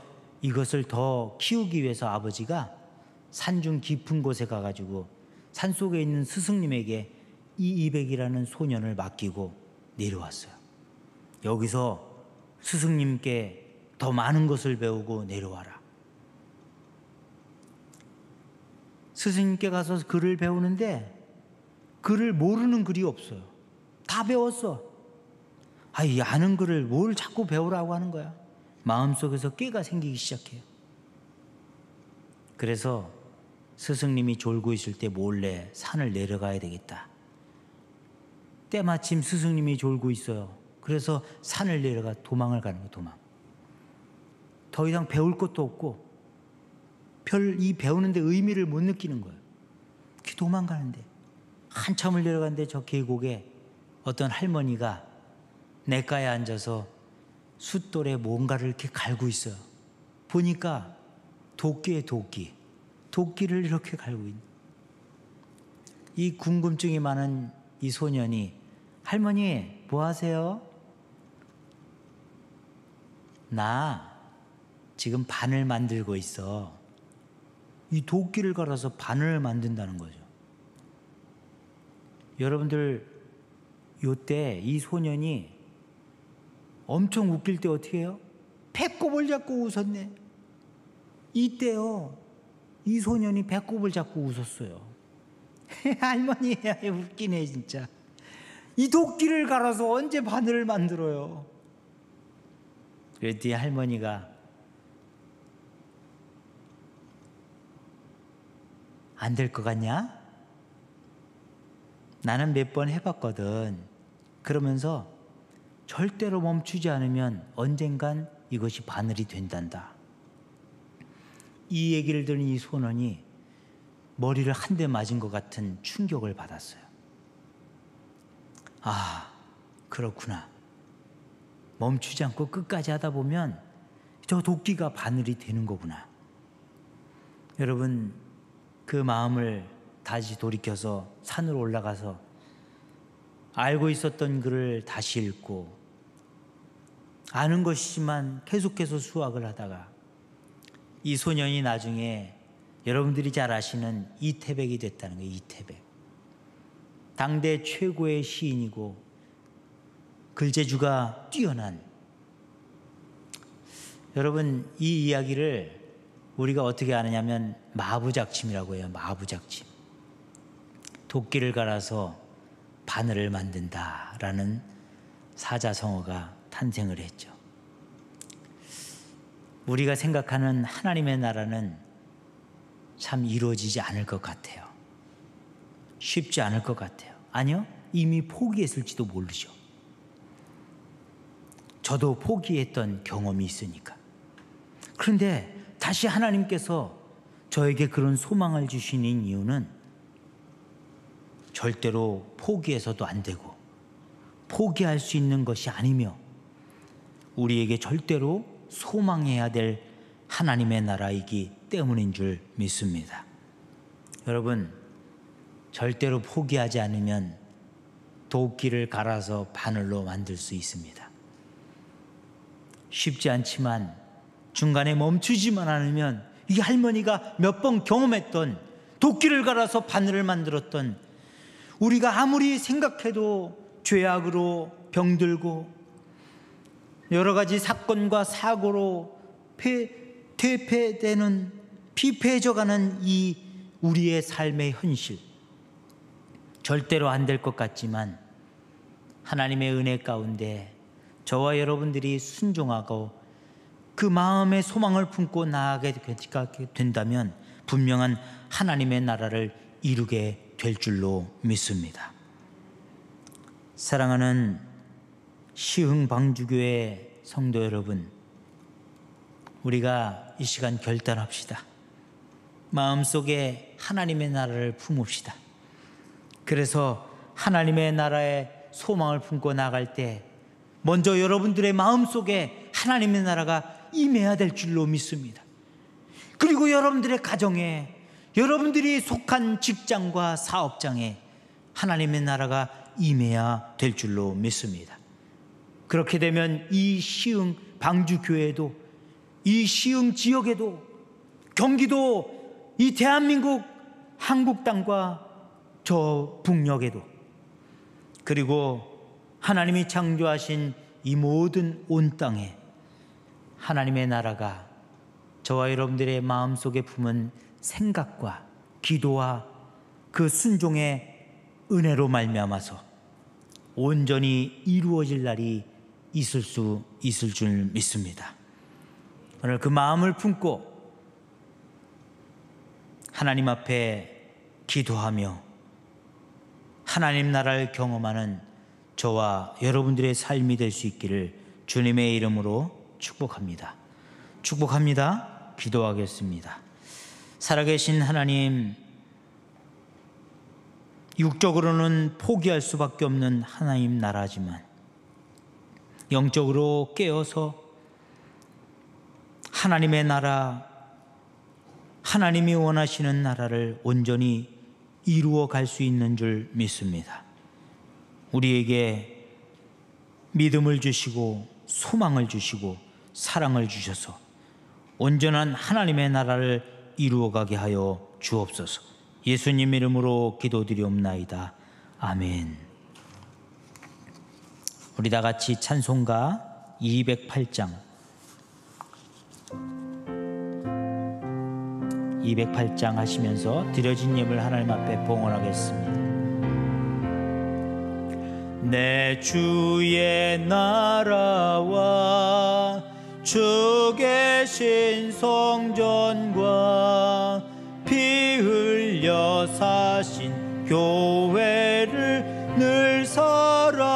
이것을 더 키우기 위해서 아버지가 산중 깊은 곳에 가가지고 산속에 있는 스승님에게 이 이백이라는 소년을 맡기고 내려왔어요. 여기서 스승님께 더 많은 것을 배우고 내려와라. 스승님께 가서 글을 배우는데 글을 모르는 글이 없어요. 다 배웠어. 이 아는 글을 뭘 자꾸 배우라고 하는 거야. 마음속에서 꾀가 생기기 시작해요. 그래서 스승님이 졸고 있을 때 몰래 산을 내려가야 되겠다. 때마침 스승님이 졸고 있어요. 그래서 산을 내려가 도망을 가는 거예요. 도망. 더 이상 배울 것도 없고 이 배우는데 의미를 못 느끼는 거예요. 도망가는데 한참을 내려갔는데 저 계곡에 어떤 할머니가 냇가에 앉아서 숫돌에 뭔가를 이렇게 갈고 있어요. 보니까 도끼에 도끼를 이렇게 갈고 있는. 이 궁금증이 많은 이 소년이 할머니 뭐 하세요? 나 지금 바늘 만들고 있어. 이 도끼를 갈아서 바늘을 만든다는 거죠. 여러분들 요때 이 소년이 엄청 웃길 때 어떻게 해요? 배꼽을 잡고 웃었네. 이때요 이 소년이 배꼽을 잡고 웃었어요. 할머니 웃기네 진짜. 이 도끼를 갈아서 언제 바늘을 만들어요? 그랬더니 할머니가 안 될 것 같냐? 나는 몇 번 해봤거든. 그러면서 절대로 멈추지 않으면 언젠간 이것이 바늘이 된단다. 이 얘기를 들은 이 소년이 머리를 한 대 맞은 것 같은 충격을 받았어요. 아, 그렇구나. 멈추지 않고 끝까지 하다 보면 저 도끼가 바늘이 되는 거구나. 여러분, 그 마음을 다시 돌이켜서 산으로 올라가서 알고 있었던 글을 다시 읽고 아는 것이지만 계속해서 수학을 하다가 이 소년이 나중에 여러분들이 잘 아시는 이태백이 됐다는 거예요. 이태백. 당대 최고의 시인이고 글재주가 뛰어난, 여러분 이 이야기를 우리가 어떻게 아느냐면 마부작침이라고 해요. 마부작침. 도끼를 갈아서 바늘을 만든다라는 사자성어가 탄생을 했죠. 우리가 생각하는 하나님의 나라는 참 이루어지지 않을 것 같아요. 쉽지 않을 것 같아요. 아니요, 이미 포기했을지도 모르죠. 저도 포기했던 경험이 있으니까. 그런데 다시 하나님께서 저에게 그런 소망을 주시는 이유는 절대로 포기해서도 안 되고 포기할 수 있는 것이 아니며 우리에게 절대로 소망해야 될 하나님의 나라이기 때문인 줄 믿습니다. 여러분, 절대로 포기하지 않으면 도끼를 갈아서 바늘로 만들 수 있습니다. 쉽지 않지만 중간에 멈추지만 않으면 이 할머니가 몇 번 경험했던 도끼를 갈아서 바늘을 만들었던, 우리가 아무리 생각해도 죄악으로 병들고 여러 가지 사건과 사고로 퇴폐되는, 피폐해져가는 이 우리의 삶의 현실, 절대로 안 될 것 같지만 하나님의 은혜 가운데 저와 여러분들이 순종하고 그 마음의 소망을 품고 나아가게 된다면 분명한 하나님의 나라를 이루게 될 줄로 믿습니다. 사랑하는 시흥방주교회 성도 여러분, 우리가 이 시간 결단합시다. 마음속에 하나님의 나라를 품읍시다. 그래서 하나님의 나라의 소망을 품고 나갈 때 먼저 여러분들의 마음속에 하나님의 나라가 임해야 될 줄로 믿습니다. 그리고 여러분들의 가정에, 여러분들이 속한 직장과 사업장에 하나님의 나라가 임해야 될 줄로 믿습니다. 그렇게 되면 이 시흥 방주교회도, 이 시흥 지역에도, 경기도, 이 대한민국 한국 땅과 저 북녘에도, 그리고 하나님이 창조하신 이 모든 온 땅에 하나님의 나라가 저와 여러분들의 마음속에 품은 생각과 기도와 그 순종의 은혜로 말미암아서 온전히 이루어질 날이 있을 수 있을 줄 믿습니다. 오늘 그 마음을 품고 하나님 앞에 기도하며 하나님 나라를 경험하는 저와 여러분들의 삶이 될 수 있기를 주님의 이름으로 축복합니다. 축복합니다. 기도하겠습니다. 살아계신 하나님, 육적으로는 포기할 수밖에 없는 하나님 나라지만 영적으로 깨어서 하나님의 나라, 하나님이 원하시는 나라를 온전히 이루어 갈 수 있는 줄 믿습니다. 우리에게 믿음을 주시고 소망을 주시고 사랑을 주셔서 온전한 하나님의 나라를 이루어가게 하여 주옵소서. 예수님 이름으로 기도드리옵나이다. 아멘. 우리 다 같이 찬송가 208장 208장 하시면서 드려진 예물 하나님 앞에 봉헌하겠습니다. 내 주의 나라와 주 계신 성전과 피 흘려 사신 교회를 늘 사랑합니다.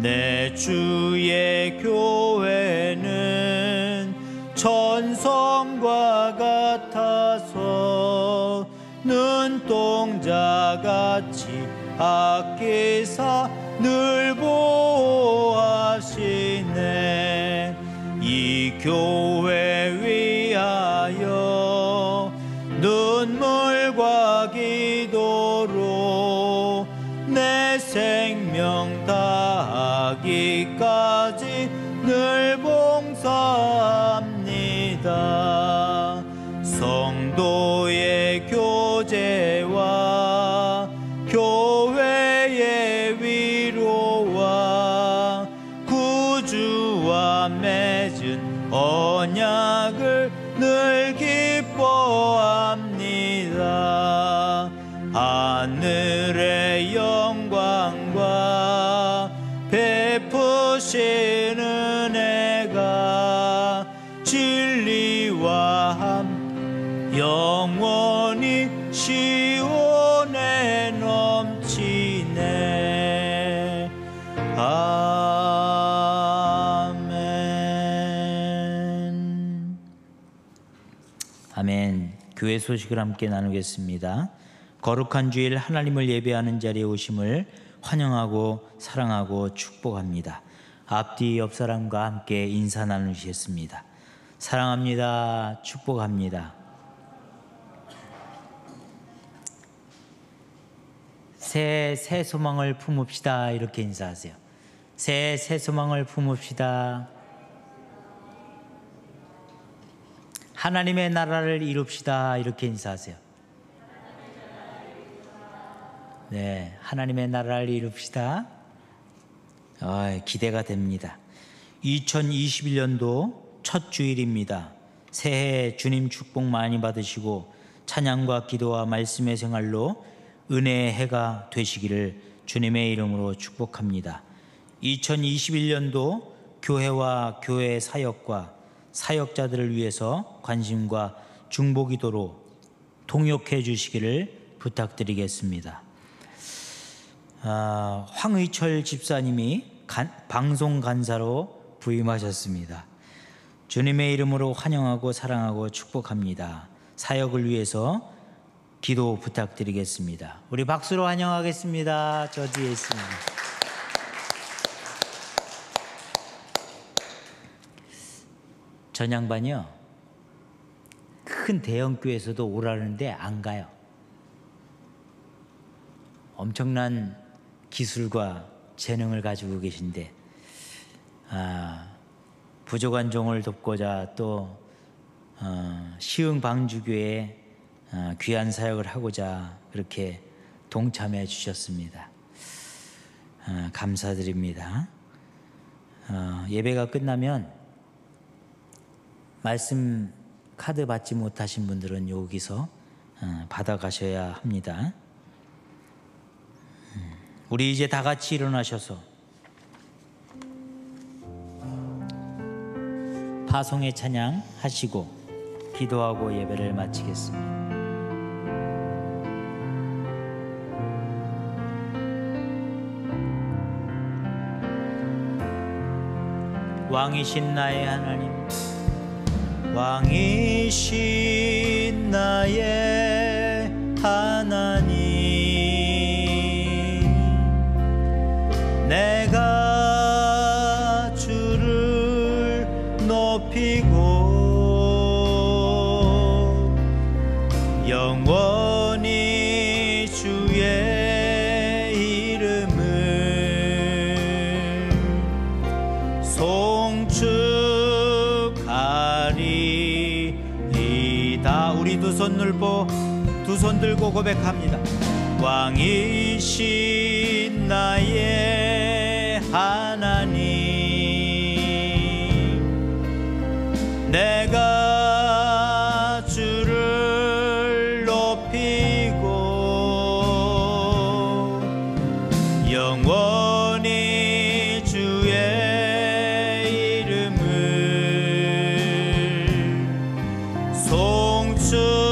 내 주의 교회는 천성과 같아서 눈동자같이 아끼사 늘 보호하시네. 이 교회 위하여 눈물과 기도로 내 생명 다하기까지 늘 봉사합니다. 성도의 교제와 교회의 구주와 맺은 언약을 늘 기뻐합니다. 하늘의 영광과 베푸신 은혜가 진리와 함 영원히 시온에 넘치네. 아멘. 아멘. 교회 소식을 함께 나누겠습니다. 거룩한 주일 하나님을 예배하는 자리에 오심을 환영하고 사랑하고 축복합니다. 앞뒤 옆 사람과 함께 인사 나누시겠습니다. 사랑합니다. 축복합니다. 새해 새 소망을 품읍시다. 이렇게 인사하세요. 새해 새 소망을 품읍시다. 하나님의 나라를 이룹시다. 이렇게 인사하세요. 네, 하나님의 나라를 이룹시다. 기대가 됩니다. 2021년도 첫 주일입니다. 새해 주님 축복 많이 받으시고 찬양과 기도와 말씀의 생활로 은혜의 해가 되시기를 주님의 이름으로 축복합니다. 2021년도 교회와 교회 사역과 사역자들을 위해서 관심과 중보기도로 동역해 주시기를 부탁드리겠습니다. 황의철 집사님이 방송 간사로 부임하셨습니다. 주님의 이름으로 환영하고 사랑하고 축복합니다. 사역을 위해서 기도 부탁드리겠습니다. 우리 박수로 환영하겠습니다. 저 뒤에 있습니다. 전 양반이요, 큰 대형 교회에서도 오라는데 안 가요. 엄청난 기술과 재능을 가지고 계신데 부족한 종을 돕고자 또 시흥 방주교회에 귀한 사역을 하고자 그렇게 동참해 주셨습니다. 감사드립니다. 예배가 끝나면 말씀 카드 받지 못하신 분들은 여기서 받아가셔야 합니다. 우리 이제 다 같이 일어나셔서 파송의 찬양 하시고 기도하고 예배를 마치겠습니다. 왕이신 나의 하나님, 왕이신 나의 하나님, 내가 주를 높이고 영원히 주의 이름을 송축하리이다. 우리 두 손 들고 고백합니다. 왕이신 나의 하나님, 내가 주를 높이고 영원히 주의 이름을 송축하리이다.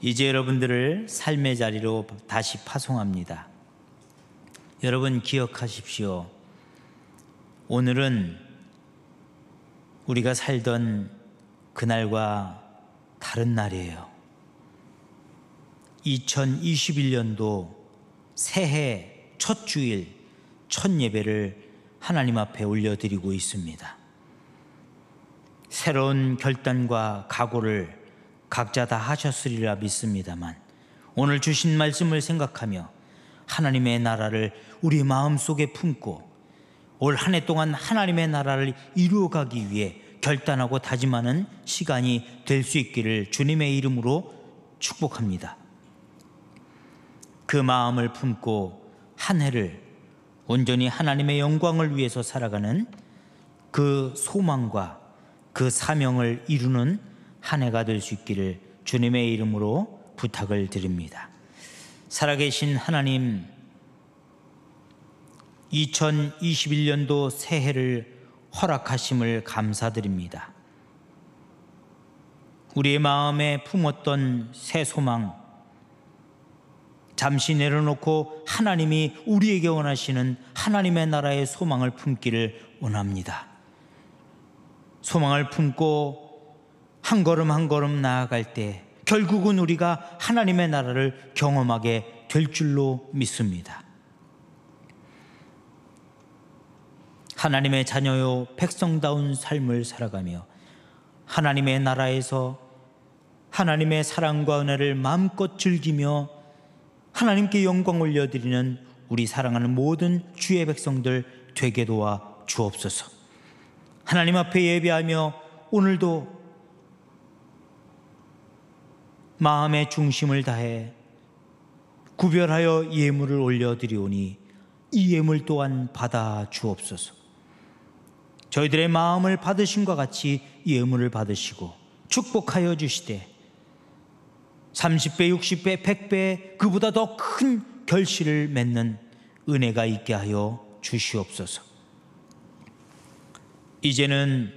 이제 여러분들을 삶의 자리로 다시 파송합니다. 여러분 기억하십시오. 오늘은 우리가 살던 그날과 다른 날이에요. 2021년도 새해 첫 주일 첫 예배를 하나님 앞에 올려드리고 있습니다. 새로운 결단과 각오를 각자 다 하셨으리라 믿습니다만, 오늘 주신 말씀을 생각하며 하나님의 나라를 우리 마음속에 품고 올 한 해 동안 하나님의 나라를 이루어가기 위해 결단하고 다짐하는 시간이 될 수 있기를 주님의 이름으로 축복합니다. 그 마음을 품고 한 해를 온전히 하나님의 영광을 위해서 살아가는 그 소망과 그 사명을 이루는 한 해가 될 수 있기를 주님의 이름으로 부탁을 드립니다. 살아계신 하나님, 2021년도 새해를 허락하심을 감사드립니다. 우리의 마음에 품었던 새 소망 잠시 내려놓고 하나님이 우리에게 원하시는 하나님의 나라의 소망을 품기를 원합니다. 소망을 품고 한 걸음 한 걸음 나아갈 때 결국은 우리가 하나님의 나라를 경험하게 될 줄로 믿습니다. 하나님의 자녀요 백성다운 삶을 살아가며 하나님의 나라에서 하나님의 사랑과 은혜를 마음껏 즐기며 하나님께 영광 올려드리는 우리 사랑하는 모든 주의 백성들 되게 도와 주옵소서. 하나님 앞에 예배하며 오늘도 마음의 중심을 다해 구별하여 예물을 올려드리오니 이 예물 또한 받아 주옵소서. 저희들의 마음을 받으심과 같이 예물을 받으시고 축복하여 주시되 30배, 60배, 100배 그보다 더 큰 결실을 맺는 은혜가 있게 하여 주시옵소서. 이제는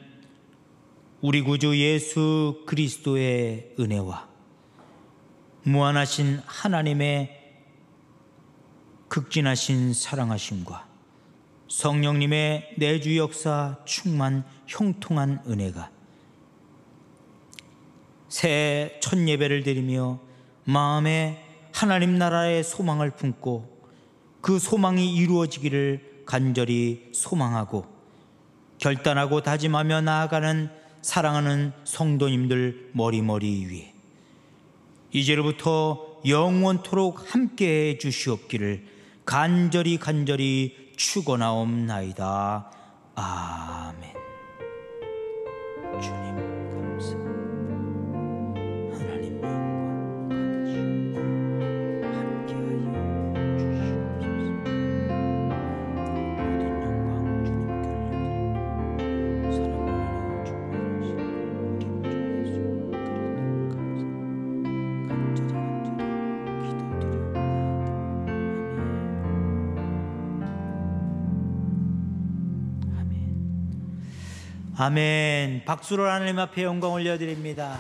우리 구주 예수 그리스도의 은혜와 무한하신 하나님의 극진하신 사랑하심과 성령님의 내주 역사 충만 형통한 은혜가 새해 첫 예배를 드리며 마음에 하나님 나라의 소망을 품고 그 소망이 이루어지기를 간절히 소망하고 결단하고 다짐하며 나아가는 사랑하는 성도님들 머리머리 위에 이제로부터 영원토록 함께해 주시옵기를 간절히 축원하옵나이다. 아멘. 주님 감사합니다. 하나님 영광 받으시고 함께하여 주시옵소서. 모든 영광 주님께 올려드리고 사랑하여 주시옵소서. 기쁘신 예수 그리스도 감사 간절히 기도드리옵나이다. 아멘. 박수로 하나님 앞에 영광 올려드립니다.